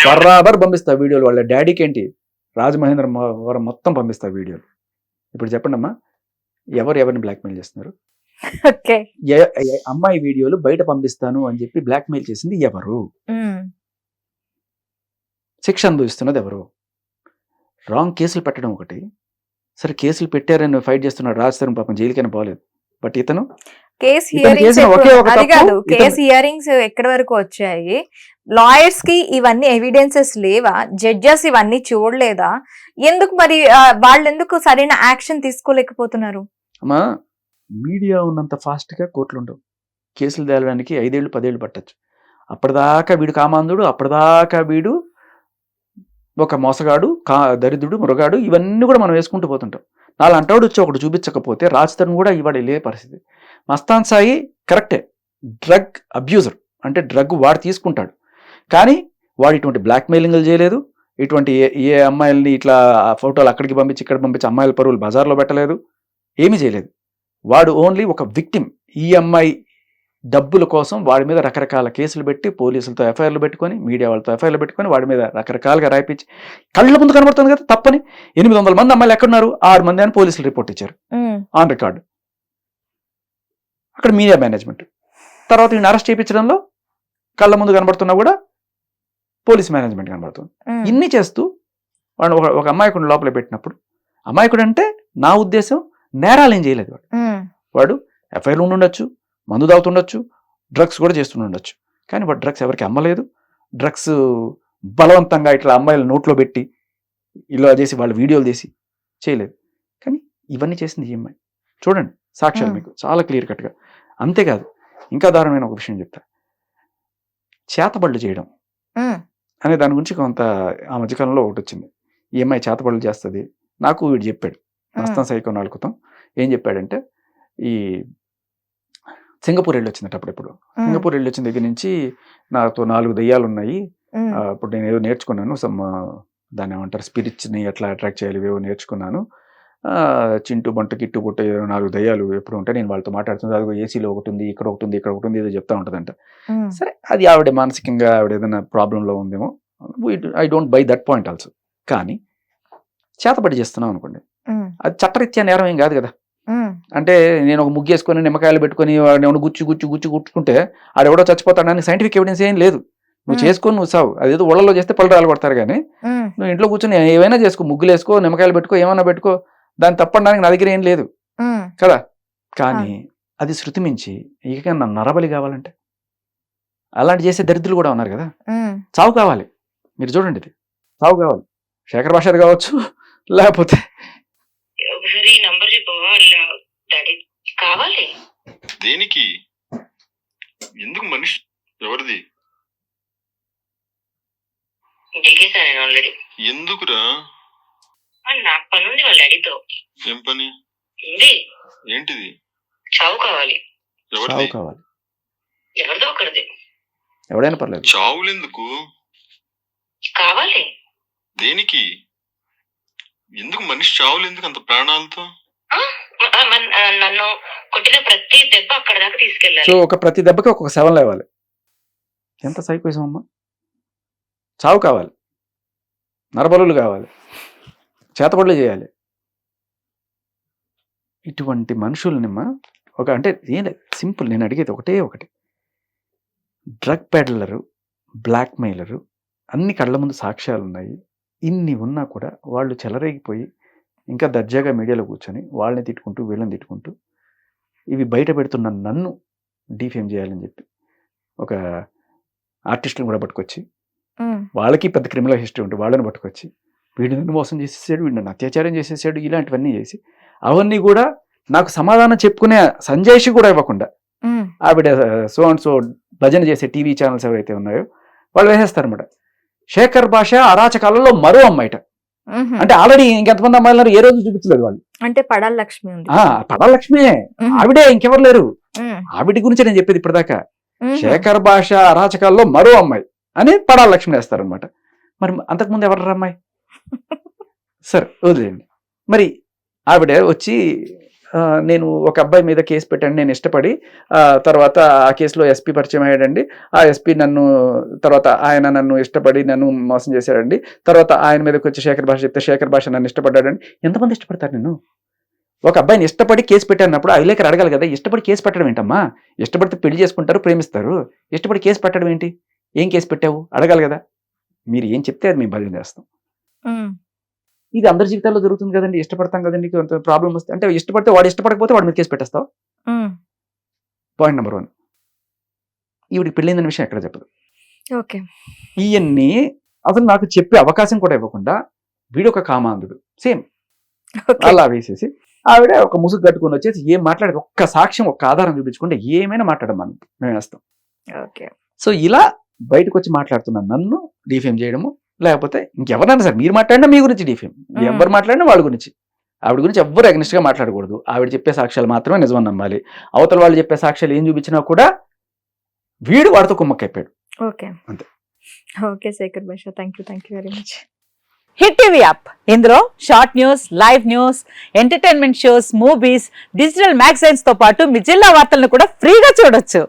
బరాబర్ పంపిస్తా వీడియోలు. వాళ్ళ డాడీకి ఏంటి? రాజమహేంద్రవరం మొత్తం పంపిస్తా వీడియోలు. ఇప్పుడు చెప్పండి అమ్మా, ఎవరిని బ్లాక్మెయిల్ చేస్తున్నారు? ఓకే, అమ్మాయి వీడియోలు బయట పంపిస్తాను అని చెప్పి బ్లాక్మెయిల్ చేసింది ఎవరు? శిక్ష అనుభవిస్తున్నది ఎవరు? రాంగ్ కేసులు పెట్టడం ఒకటి. సరే కేసులు పెట్టారని ఫైట్ చేస్తున్నాడు రాజ్ తరుణ్, పాపం జైలుకైనా పోలేదు. బట్ ఇతను కేస్ ఇతను చేసిన ఒకే ఒక అది తప్పు, కాదు, ఇతను- కేస్ హియరింగ్స్ ఎక్కడి వరకు వచ్చాయి? లాయర్స్ కి ఇవన్నీ ఎవిడెన్సెస్ లేవా? జడ్జెస్ ఇవన్నీ చూడలేదా? ఎందుకు మరి వాళ్ళు ఎందుకు సరైన యాక్షన్ తీసుకోలేకపోతున్నారు? అమ్మా, మీడియా ఉన్నంత ఫాస్ట్ గా కోర్టులు ఉండవు. కేసులు తేలడానికి 5 ఏళ్ళు 10 ఏళ్ళు పట్టచ్చు. అప్పటిదాకా వీడు కామాంధుడు, అప్పటిదాకా వీడు ఒక మోసగాడు, దరిద్రుడు, మురగాడు, ఇవన్నీ కూడా మనం వేసుకుంటూ పోతుంటాం. నాలంటాడు వచ్చి ఒకటి చూపించకపోతే రాజ్ తరుణ్ కూడా ఇవాడు వెళ్ళే పరిస్థితి. మస్తాన్ సాయి కరెక్టే, డ్రగ్ అబ్యూజర్, అంటే డ్రగ్ వాడు తీసుకుంటాడు. కానీ వాడు ఇటువంటి బ్లాక్మెయిలింగ్లు చేయలేదు, ఇటువంటి ఏ అమ్మాయిల్ని ఇట్లా ఫోటోలు అక్కడికి పంపించి ఇక్కడ పంపించి అమ్మాయిల పరువులు బజార్లో పెట్టలేదు, ఏమీ చేయలేదు. వాడు ఓన్లీ ఒక విక్టిమ్. ఈ అమ్మాయి డబ్బుల కోసం వాడి మీద రకరకాల కేసులు పెట్టి, పోలీసులతో ఎఫ్ఐఆర్లు పెట్టుకొని, మీడియా వాళ్ళతో ఎఫ్ఐఆర్లు పెట్టుకొని, వాడి మీద రకరకాలుగా రాయిపించి, కళ్ళ ముందు కనబడుతుంది కదా తప్పని. 800 మంది అమ్మాయిలు ఎక్కడున్నారు? 6 మంది అని పోలీసులు రిపోర్ట్ ఇచ్చారు ఆన్ రికార్డు. అక్కడ మీడియా మేనేజ్మెంట్. తర్వాత ఈయన అరెస్ట్ చేయించడంలో కళ్ళ ముందు కనబడుతున్నా కూడా పోలీస్ మేనేజ్మెంట్ కనబడుతుంది. ఇన్ని చేస్తూ వాడు ఒక అమాయకుడిని లోపల పెట్టినప్పుడు, అమాయకుడు అంటే నా ఉద్దేశం నేరాలు ఏం చేయలేదు వాడు. వాడు ఎఫ్ఐఆర్లు ఉండుండొచ్చు, మందు తాగుతుండొచ్చు, డ్రగ్స్ కూడా చేస్తుండొచ్చు. కానీ వాడు డ్రగ్స్ ఎవరికి అమ్మలేదు. డ్రగ్స్ బలవంతంగా ఇట్లా అమ్మాయిల నోట్లో పెట్టి ఇలా చేసి వాళ్ళు వీడియోలు తీసి చేయలేదు. కానీ ఇవన్నీ చేసింది ఈ అమ్మాయి. చూడండి సాక్ష్యాలు మీకు చాలా క్లియర్ కట్గా. అంతేకాదు, ఇంకా దారుణమైన ఒక విషయం చెప్తా. చేతబడులు చేయడం అనే దాని గురించి కొంత ఆ మధ్యకాలంలో ఒకటి వచ్చింది. ఈ అమ్మాయి చేతబడులు చేస్తుంది. నాకు వీడు చెప్పాడు, మస్తాన్ సైకో నాలుగుతాం. ఏం చెప్పాడంటే, ఈ సింగపూర్ వెళ్ళి వచ్చిందట అప్పుడెప్పుడు. సింగపూర్ వెళ్ళి వచ్చిన దగ్గర నుంచి నాతో 4 దెయ్యాలు ఉన్నాయి, అప్పుడు నేను ఏదో నేర్చుకున్నాను, దాన్ని ఏమంటారు, స్పిరిట్స్ని ఎట్లా అట్రాక్ట్ చేయాలి ఏవో నేర్చుకున్నాను. చింటు బంటు కిట్టు బుట్ట ఏదో 4 దయ్యాలు ఎప్పుడు ఉంటాయి, నేను వాళ్ళతో మాట్లాడుతుంది, అది ఏసీలో ఒకటి ఉంది, ఇక్కడ ఒకటి ఉంది, ఇక్కడ ఒకటి ఉంది, ఏదో చెప్తా ఉంటుందంట. సరే, అది ఆవిడ మానసికంగా ఆవిడ ఏదైనా ప్రాబ్లంలో ఉందేమో, I don't by that point also. కానీ చేతబడి చేస్తున్నాం అనుకోండి, అది చట్టరీత్యా నేరం ఏం కాదు కదా. అంటే నేను ఒక ముగ్గేసుకొని నిమ్మకాయలు పెట్టుకొని ఏమైనా గుచ్చుకుంటే ఆడెవడో చచ్చిపోతాడని సైంటిఫిక్ ఎవిడెన్స్ ఏం లేదు. నువ్వు చేసుకొని నువ్వు సావు, అదేదో ఒళ్ళలో చేస్తే పళ్ళు రాలు కొడతారు. కానీ నువ్వు ఇంట్లో కూర్చొని ఏవైనా చేసుకో, ముగ్గులు వేసుకో, నిమ్మకాయలు పెట్టుకో, ఏమన్నా పెట్టుకో, దాన్ని తప్పడానికి నా దగ్గర ఏం లేదు కదా. కానీ అది శృతి మించి ఇక నా నరబలి కావాలంటే అలాంటి చేసే దరిద్రులు కూడా ఉన్నారు కదా. చావు కావాలి, మీరు చూడండి, ఇది చావు కావాలి. శేఖర్ భాష కావచ్చు, లేకపోతే ఒకసారి నంబర్ చెప్పవా డాడీ, కావాలి. దేనికి? ఎందుకు? మనిషి ఎవరిది? దిగేశాను నేను ఆల్రెడీ. ఎందుకురా? నాకు పని ఉంది వాళ్ళ డాడీతో. ఏం పని ఉంది? ఏంటిది? చావు కావాలి. ఎవరిది? కావాలి, ఎవరిదో ఒకరిది, ఎవడైనా పర్లేదు. చావులెందుకు కావాలి. దేనికి? ఎందుకు మనిషి చావులెందుకు అంత ప్రాణాలతో? నన్ను కొట్టిన ప్రతి దెబ్బ అక్కడ దాకా తీసుకెళ్ళాలి. సో ఒక ప్రతి దెబ్బకి ఒక్కొక్క శవం లేవాలి. ఎంత సైకోయిజం అమ్మా. చావు కావాలి, నరబలులు కావాలి, చేతబడులు చేయాలి. ఇటువంటి మనుషులనిమ్మా అంటే ఏం సింపుల్, నేను అడిగేది ఒకటి, డ్రగ్ పెడ్లరు, బ్లాక్ మెయిలరు, అన్ని కళ్ళ ముందు సాక్ష్యాలు ఉన్నాయి, ఇన్ని ఉన్నా కూడా వాళ్ళు చెలరేగిపోయి ఇంకా దర్జాగా మీడియాలో కూర్చొని వాళ్ళని తిట్టుకుంటూ వీళ్ళని తిట్టుకుంటూ ఇవి బయట పెడుతున్న నన్ను డీఫేమ్ చేయాలని చెప్పి ఒక ఆర్టిస్టులను కూడా పట్టుకొచ్చి, వాళ్ళకి పెద్ద క్రిమినల్ హిస్టరీ ఉంటుంది, వాళ్ళని పట్టుకొచ్చి వీడు నన్ను మోసం చేసేసాడు, వీడు నన్ను అత్యాచారం చేసేసాడు, ఇలాంటివన్నీ చేసి అవన్నీ కూడా నాకు సమాధానం చెప్పుకునే సంజయ్షి కూడా ఇవ్వకుండా ఆవిడ సో అండ్ సో భజన చేసే టీవీ ఛానల్స్ ఎవరైతే ఉన్నాయో వాళ్ళు వేసేస్తారన్నమాట. శేఖర్ భాష అరాచకాలలో మరో అమ్మాయిట. అంటే ఆల్రెడీ ఇంకెంతమంది అమ్మాయిలు ఏ రోజు చూపించలేదు వాళ్ళు. అంటే పడాల లక్ష్మి ఉంది, పడాల లక్ష్మే ఆవిడే, ఇంకెవరు లేరు. ఆవిడ గురించి నేను చెప్పేది ఇప్పటిదాకా. శేఖర్ భాష అరాచకాల్లో మరో అమ్మాయి అని పడాల లక్ష్మి వేస్తారనమాట. మరి అంతకుముందు ఎవరు అమ్మాయి? సరే వదిలేండి. మరి ఆవిడ వచ్చి నేను ఒక అబ్బాయి మీద కేసు పెట్టాను, నేను ఇష్టపడి, తర్వాత ఆ కేసులో ఎస్పీ పరిచయం అయ్యాడండి, ఆ ఎస్పీ తర్వాత ఆయన నన్ను ఇష్టపడి నన్ను మోసం చేశాడండి, తర్వాత ఆయన మీదకి వచ్చి శేఖర్ భాష చెప్తే శేఖర్ భాష నన్ను ఇష్టపడ్డాడండి. ఎంతమంది ఇష్టపడతారు? నేను ఒక అబ్బాయిని ఇష్టపడి కేసు పెట్టానప్పుడు ఆ విలేకరు అడగాలి కదా, ఇష్టపడి కేసు పెట్టడం ఏంటమ్మా? ఇష్టపడితే పెళ్లి చేసుకుంటారు, ప్రేమిస్తారు, ఇష్టపడి కేసు పెట్టడం ఏంటి? ఏం కేసు పెట్టావు అడగాలి కదా. మీరు ఏం చెప్తే అది మేము భజన చేస్తాం. ఇది అందరి జీవితాల్లో జరుగుతుంది కదండి. ఇష్టపడతాం కదండి, కొంత ప్రాబ్లం వస్తే అంటే ఇష్టపడితే వాడు ఇష్టపడకపోతే వాడి మీద కేసు పెట్టేస్తావు. Point number 1. ఈవిడికి పెళ్ళైందన్న విషయం ఎక్కడ చెప్పదు. ఇవన్నీ అసలు నాకు చెప్పే అవకాశం కూడా ఇవ్వకుండా వీడు ఒక కామాంధుడు సేమ్ అలా వేసేసి ఆవిడ ఒక ముసుగు కట్టుకుని వచ్చేసి ఏం మాట్లాడదు, ఒక్క సాక్ష్యం ఒక్క ఆధారం చూపించుకుంటే ఏమైనా మాట్లాడమని మేము వేస్తాం. సో ఇలా బయటకు వచ్చి మాట్లాడుతున్నా నన్ను డిఫేమ్ చేయడము, లేకపోతే ఇంకెవరైనా సరే మీరు మాట్లాడినా మీ గురించి డిఫేమ్, ఎవరు మాట్లాడినా వాళ్ళ గురించి, ఆవిడ గురించి ఎవ్వరు అగ్నిస్ట్ గా మాట్లాడకూడదు. ఆవిడ చెప్పే సాక్ష్యాలు మాత్రమే నిజమని నమ్మాలి. అవతల వాళ్ళు చెప్పే సాక్ష్యాలు ఏం చూపించినా కూడా వీడు వాడితో కుమ్మక్కైపోయాడు. అంతే. Okay Shekhar Basha, thank you very much. Hit TV app, ఇందులో short news, live news, entertainment shows, movies, digital magazines తో పాటు మీ జిల్లా వార్తలను కూడా ఫ్రీగా చూడొచ్చు.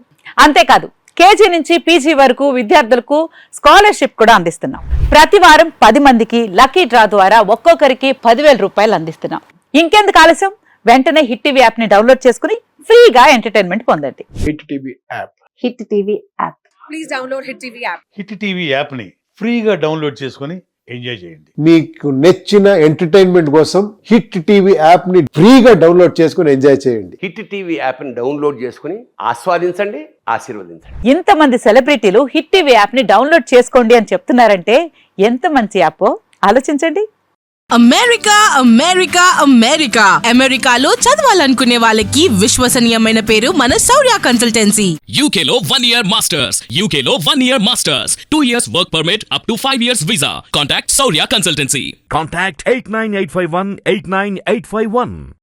అంతేకాదు కేజీ నుంచి పీజీ వరకు విద్యార్థులకు స్కాలర్షిప్ కూడా అందిస్తున్నాం. ప్రతి వారం 10 మందికి లక్కీ డ్రా ద్వారా ఒక్కొక్కరికి 10,000 రూపాయలు అందిస్తున్నాం. ఇంకెందుకు ఆలస్యం, వెంటనే హిట్ టీవీ యాప్ ని డౌన్లోడ్ చేసుకుని ఫ్రీగా ఎంటర్టైన్మెంట్ పొందండి. Hit TV app. Hit TV app. Please download hit TV app. Hit TV app ని ఫ్రీగా డౌన్లోడ్ చేసుకుని ఎంజాయ్ చేయండి. మీకు నచ్చిన ఎంటర్టైన్మెంట్ కోసం హిట్ టీవీ యాప్ ని ఫ్రీగా డౌన్లోడ్ చేసుకుని ఎంజాయ్ చేయండి. హిట్ టీవీ యాప్ ని డౌన్లోడ్ చేసుకుని ఆస్వాదించండి, ఆశీర్వదించండి. ఇంతమంది సెలబ్రిటీలు హిట్ టీవీ యాప్ ని డౌన్లోడ్ చేసుకోండి అని చెప్తున్నారంటే ఎంత మంచి యాప్ ఆలోచించండి. అమెరికా అమెరికా అమెరికా అమెరికాలో చదవాలనుకునే వాళ్ళకి విశ్వసనీయమైన పేరు మన శౌర్య కన్సల్టెన్సీ. UK లో 1 year masters, UK లో 1 year masters, 2 years work permit up to 5 years visa. Contact Saurya Consultancy. Contact 89851 89851.